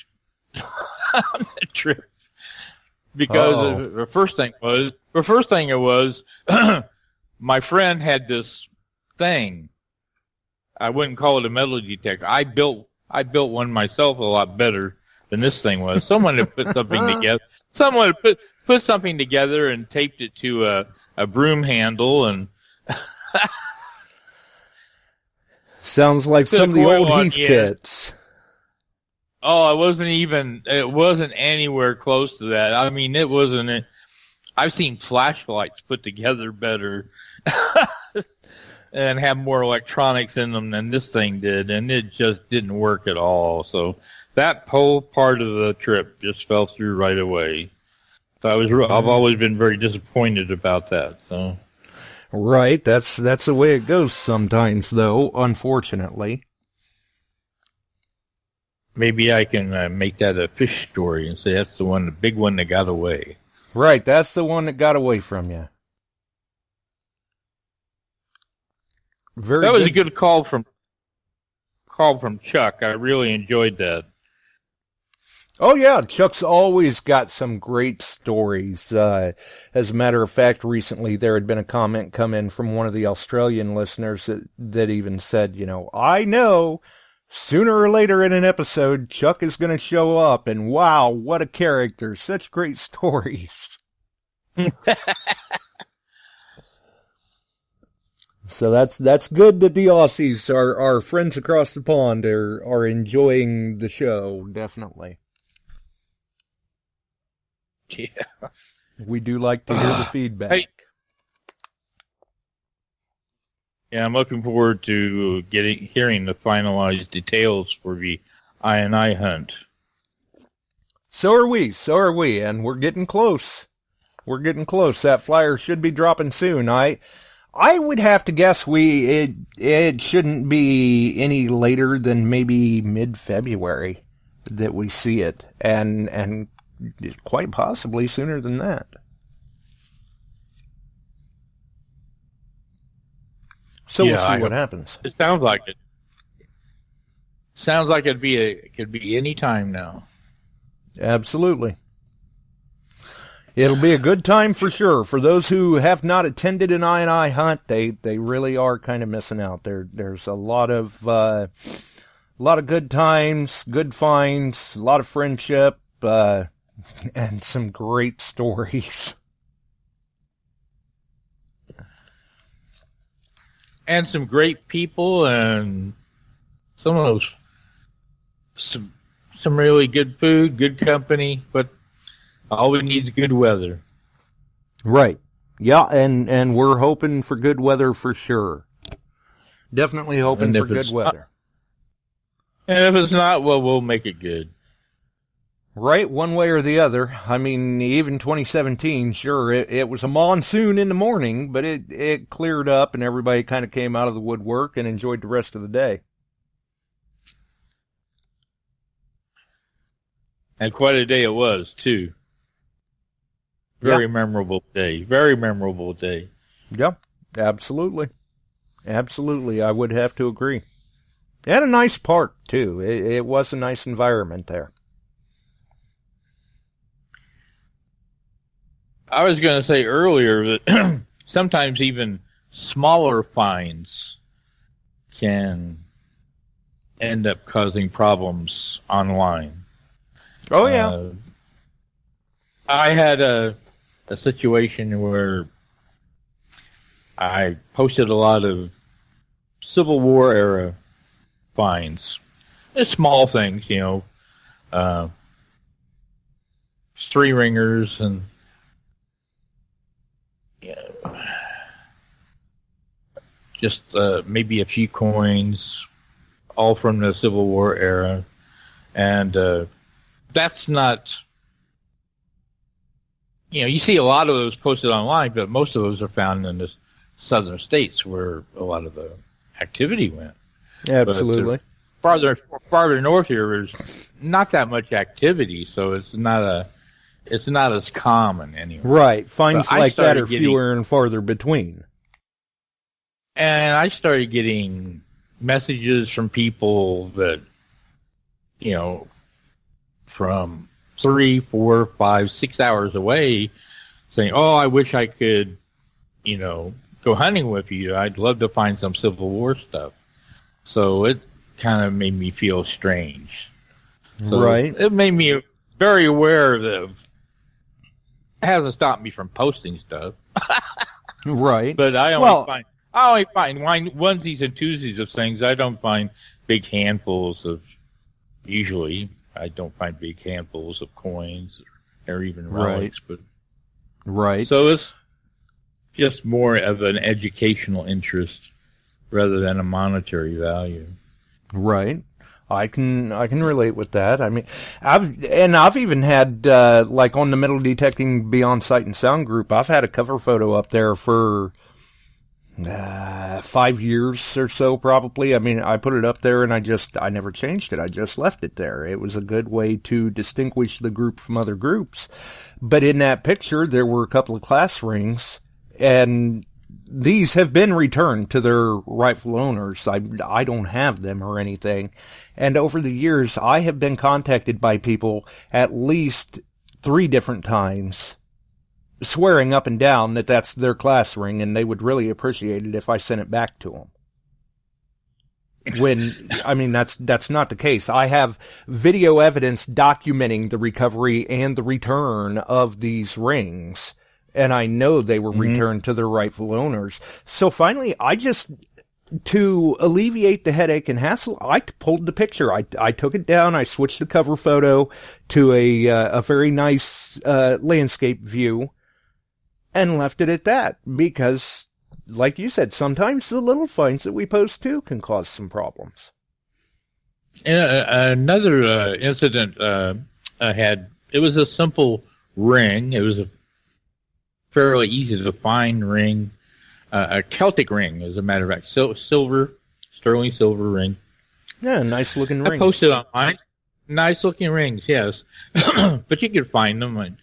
on the trip because the first thing it was my friend had this thing. I wouldn't call it a metal detector. I built one myself a lot better than this thing was. Someone had put something together. Someone had put something together and taped it to a broom handle and. Sounds like some of the old Heath kits. Oh, it wasn't anywhere close to that. I mean, it wasn't. I've seen flashlights put together better and have more electronics in them than this thing did, and it just didn't work at all. So that whole part of the trip just fell through right away. So I've always been very disappointed about that. So. Right, that's the way it goes sometimes, though, unfortunately. Maybe I can make that a fish story and say that's the big one that got away. Right, that's the one that got away from you. That was a good call from Chuck. I really enjoyed that. Oh, yeah, Chuck's always got some great stories. As a matter of fact, recently there had been a comment come in from one of the Australian listeners that even said, I know sooner or later in an episode, Chuck is going to show up, and wow, what a character. Such great stories. So that's good that the Aussies, our friends across the pond, are enjoying the show, definitely. Yeah. We do like to hear the feedback. Hey. Yeah, I'm looking forward to hearing the finalized details for the I hunt. So are we, and we're getting close. That flyer should be dropping soon. I would have to guess it shouldn't be any later than maybe mid-February that we see it, and quite possibly sooner than that. So yeah, we'll see what happens. It sounds like it. Sounds like it could be any time now. Absolutely. It'll be a good time for sure. For those who have not attended an I hunt, they really are kind of missing out. There's a lot of A lot of good times, good finds, a lot of friendship, and some great stories. And some great people, and some of those, some really good food, good company, but all we need is good weather. Right. Yeah, and we're hoping for good weather for sure. Definitely hoping for good weather. And if it's not, well, we'll make it good. Right, one way or the other. I mean, even 2017, sure, it was a monsoon in the morning, but it cleared up and everybody kind of came out of the woodwork and enjoyed the rest of the day. And quite a day it was, too. Very memorable day. Very memorable day. Yep, absolutely. Absolutely, I would have to agree. And a nice park, too. It was a nice environment there. I was going to say earlier that sometimes even smaller finds can end up causing problems online. Oh, yeah. I had a situation where I posted a lot of Civil War era finds. It's small things, three ringers and just maybe a few coins, all from the Civil War era. And that's not... you see a lot of those posted online, but most of those are found in the southern states where a lot of the activity went. Absolutely. But, farther north here, there's not that much activity, so it's not as common anyway. Right. Finds like that are fewer and farther between. And I started getting messages from people that, from 3, 4, 5, 6 hours away saying, oh, I wish I could, go hunting with you. I'd love to find some Civil War stuff. So it kind of made me feel strange. So right. It made me very aware that it hasn't stopped me from posting stuff. Right. But I only find onesies and twosies of things. I don't find big handfuls of, usually, I don't find big handfuls of coins or even relics. Right. But right. So it's just more of an educational interest rather than a monetary value. Right. I can relate with that. I mean, I've even had like on the Metal Detecting Beyond Sight and Sound group, I've had a cover photo up there for 5 years or so, probably. I mean, I put it up there and I never changed it. I just left it there. It was a good way to distinguish the group from other groups. But in that picture, there were a couple of class rings, and these have been returned to their rightful owners. I don't have them or anything. And over the years, I have been contacted by people at least 3 different times, swearing up and down that that's their class ring, and they would really appreciate it if I sent it back to them. When, I mean, that's not the case. I have video evidence documenting the recovery and the return of these rings, and I know they were returned to their rightful owners. So finally, to alleviate the headache and hassle, I pulled the picture. I took it down. I switched the cover photo to a very nice landscape view and left it at that, because, like you said, sometimes the little finds that we post too can cause some problems. Another incident I had, it was a simple ring. It was a fairly easy to find ring, a Celtic ring, as a matter of fact, silver, sterling silver ring. Yeah, nice looking ring. I posted online. Nice looking rings, yes, but you could find them.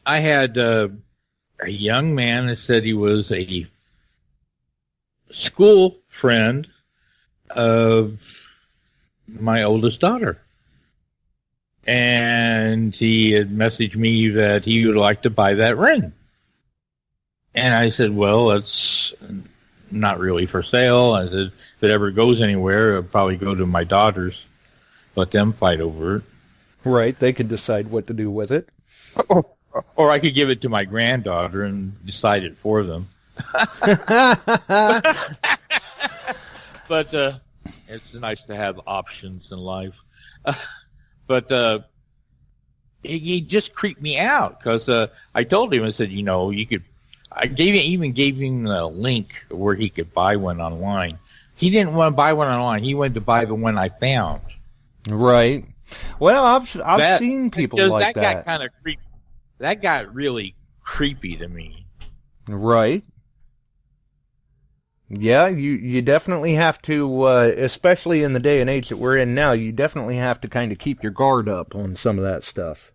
I had a young man that said he was a school friend of my oldest daughter. And he had messaged me that he would like to buy that ring. And I said, well, that's not really for sale. I said, if it ever goes anywhere, it'll probably go to my daughters. Let them fight over it. Right, they can decide what to do with it. Or I could give it to my granddaughter and decide it for them. But it's nice to have options in life. But he just creeped me out because I told him, I said, you know, you could. I even gave him the link where he could buy one online. He didn't want to buy one online. He wanted to buy the one I found. Right. Well, I've seen people like that. That got kind of creepy. That got really creepy to me. Right. Yeah, you definitely have to, especially in the day and age that we're in now, you definitely have to kind of keep your guard up on some of that stuff.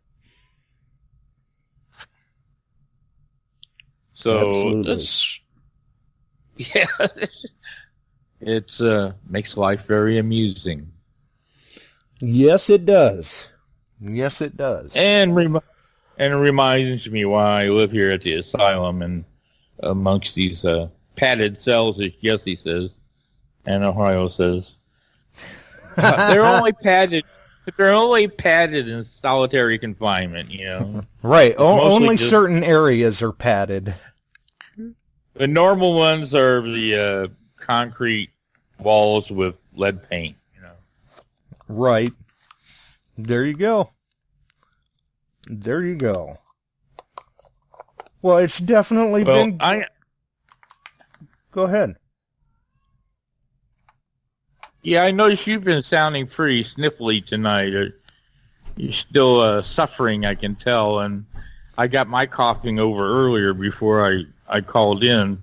So, it makes life very amusing. Yes, it does. Yes, it does. And it reminds me why I live here at the asylum and amongst these padded cells, as Jesse says, and Ohio says. They're only padded. They're only padded in solitary confinement, you know. Right. Only certain areas are padded. The normal ones are the concrete walls with lead paint, you know. Right. There you go. There you go. Well, it's definitely been... Go ahead. Yeah, I noticed you've been sounding pretty sniffly tonight. You're still suffering, I can tell, and I got my coughing over earlier before I called in.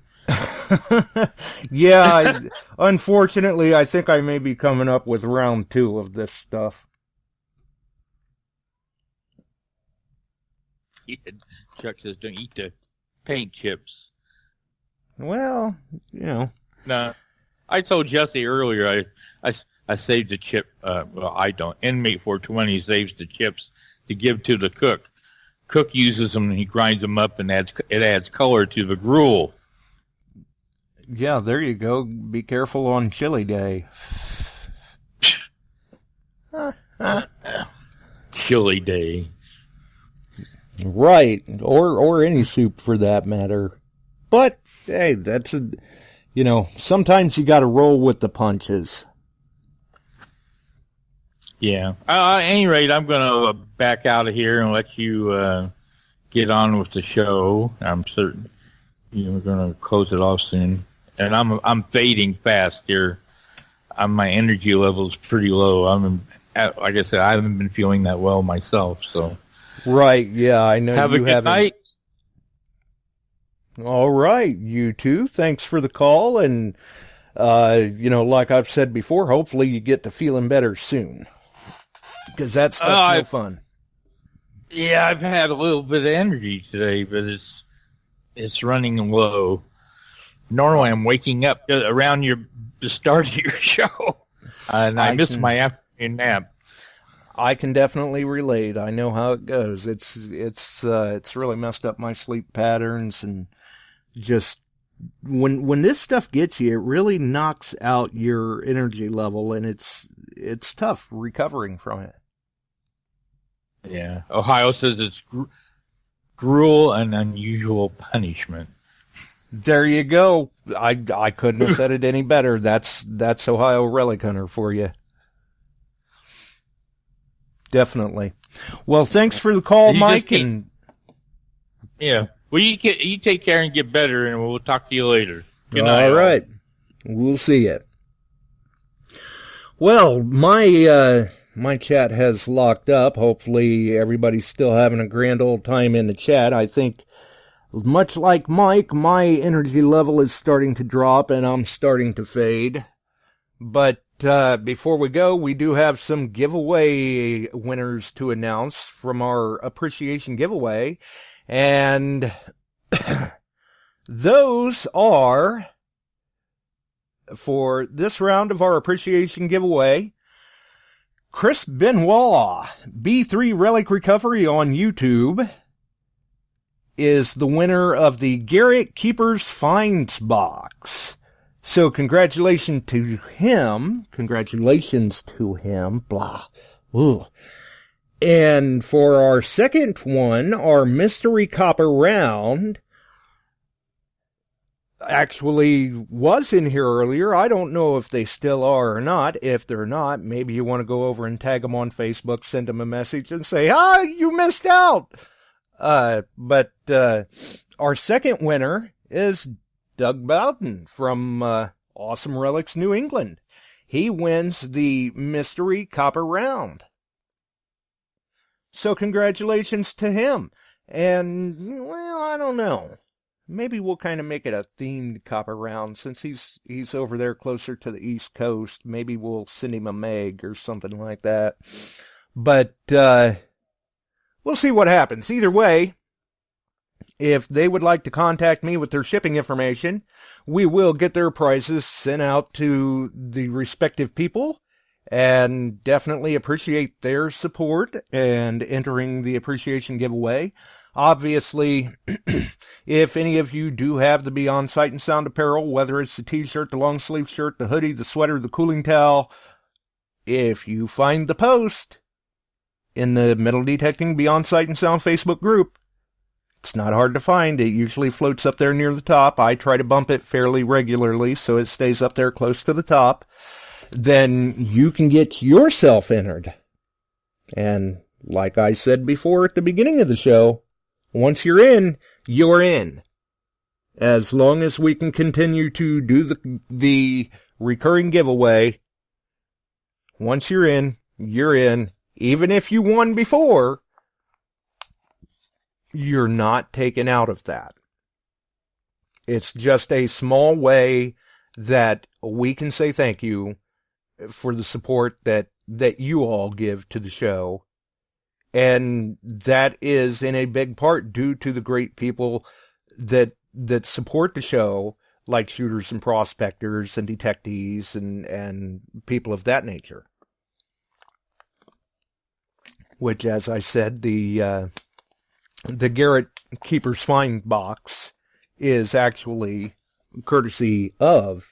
Yeah, unfortunately, I think I may be coming up with round 2 of this stuff. Chuck says, don't eat the paint chips. Well, you know. No, I told Jesse earlier I saved the chip. Well, I don't. Inmate 420 saves the chips to give to the cook. Cook uses them and he grinds them up and it adds color to the gruel. Yeah, there you go. Be careful on chili day. Chili day. Right, or any soup for that matter. But hey, that's sometimes you got to roll with the punches. Yeah. At any rate, I'm going to back out of here and let you get on with the show. I'm certain we're going to close it off soon. And I'm fading fast here. My energy level is pretty low. Like I said, I haven't been feeling that well myself. So. Right. Yeah, I know. Have a good night. All right, you too. Thanks for the call, and like I've said before, hopefully you get to feeling better soon, because that stuff's no fun. Yeah, I've had a little bit of energy today, but it's running low. Normally, I'm waking up around the start of your show, and I miss my afternoon nap. I can definitely relate. I know how it goes. It's really messed up my sleep patterns, and just when this stuff gets you, it really knocks out your energy level, and it's tough recovering from it. Yeah, Ohio says it's cruel and unusual punishment. There you go. I couldn't have said it any better. That's Ohio Relic Hunter for you. Definitely. Well, thanks for the call, Mike. Yeah. Well, you take care and get better, and we'll talk to you later. Good night. All right. We'll see you. Well, my chat has locked up. Hopefully, everybody's still having a grand old time in the chat. I think, much like Mike, my energy level is starting to drop, and I'm starting to fade. But before we go, we do have some giveaway winners to announce from our appreciation giveaway. And those are, for this round of our appreciation giveaway, Chris Benoit, B3 Relic Recovery on YouTube, is the winner of the Garrett Keeper's Finds box. So congratulations to him, blah. Ooh. And for our second one, our mystery copper round, actually was in here earlier. I don't know if they still are or not. If they're not, maybe you want to go over and tag them on Facebook, send them a message and say, you missed out. But our second winner is Doug Bowden from Awesome Relics, New England. He wins the mystery copper round. So congratulations to him. And, well, I don't know. Maybe we'll kind of make it a themed copper round since he's over there closer to the East Coast. Maybe we'll send him a Meg or something like that. But we'll see what happens. Either way, if they would like to contact me with their shipping information, we will get their prices sent out to the respective people. And definitely appreciate their support and entering the appreciation giveaway. Obviously, if any of you do have the Beyond Sight and Sound apparel, whether it's the t-shirt, the long sleeve shirt, the hoodie, the sweater, the cooling towel, if you find the post in the Metal Detecting Beyond Sight and Sound Facebook group, it's not hard to find. It usually floats up there near the top. I try to bump it fairly regularly so it stays up there close to the top. Then you can get yourself entered. And like I said before at the beginning of the show, once you're in, you're in. As long as we can continue to do the recurring giveaway, once you're in, you're in. Even if you won before, you're not taken out of that. It's just a small way that we can say thank you for the support that you all give to the show. And that is in a big part due to the great people that support the show, like Shooters and Prospectors and Detectees and people of that nature. Which, as I said, the Garrett Keeper's Find box is actually courtesy of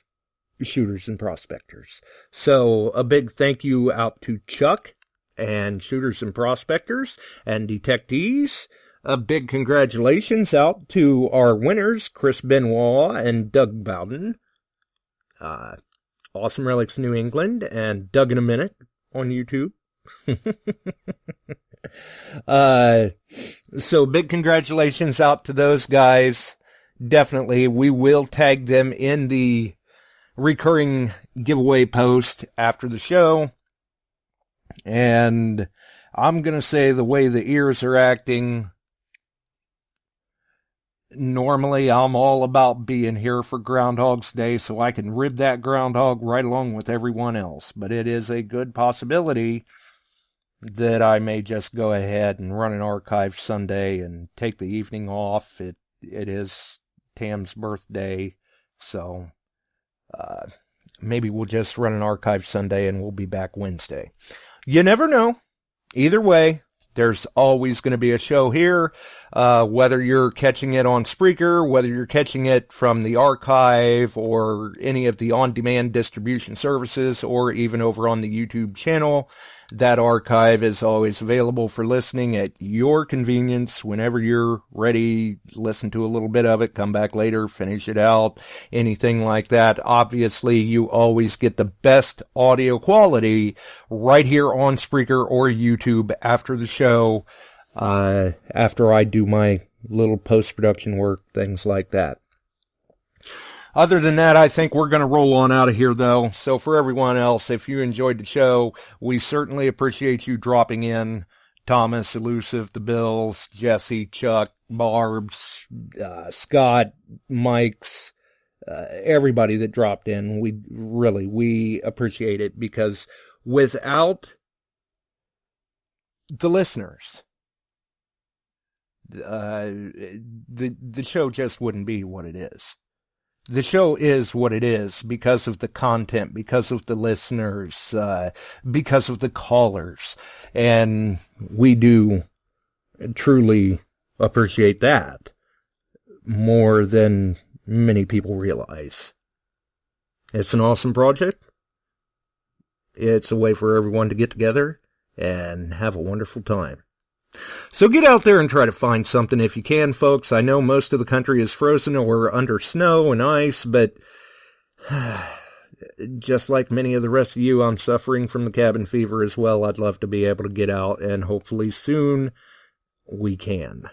Shooters and Prospectors. So a big thank you out to Chuck and Shooters and Prospectors and Detectees. A big congratulations out to our winners, Chris Benoit and Doug Bowden. Awesome Relics New England and Doug in a Minute on YouTube. So big congratulations out to those guys. Definitely, we will tag them in the recurring giveaway post after the show. And I'm going to say the way the ears are acting, normally I'm all about being here for Groundhog's Day so I can rib that groundhog right along with everyone else. But it is a good possibility that I may just go ahead and run an archive Sunday and take the evening off. It is Tam's birthday, so maybe we'll just run an archive Sunday and we'll be back Wednesday. You never know. Either way, there's always going to be a show here, whether you're catching it on Spreaker, whether you're catching it from the archive or any of the on-demand distribution services, or even over on the YouTube channel. That archive is always available for listening at your convenience. Whenever you're ready, listen to a little bit of it, come back later, finish it out, anything like that. Obviously, you always get the best audio quality right here on Spreaker or YouTube after the show, after I do my little post-production work, things like that. Other than that, I think we're going to roll on out of here, though. So for everyone else, if you enjoyed the show, we certainly appreciate you dropping in. Thomas, Elusive, The Bills, Jesse, Chuck, Barbs, Scott, Mike's, everybody that dropped in. We appreciate it, because without the listeners, the show just wouldn't be what it is. The show is what it is because of the content, because of the listeners, because of the callers. And we do truly appreciate that more than many people realize. It's an awesome project. It's a way for everyone to get together and have a wonderful time. So get out there and try to find something if you can, folks. I know most of the country is frozen or under snow and ice, but just like many of the rest of you, I'm suffering from the cabin fever as well. I'd love to be able to get out, and hopefully soon we can.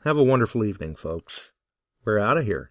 Have a wonderful evening, folks. We're out of here.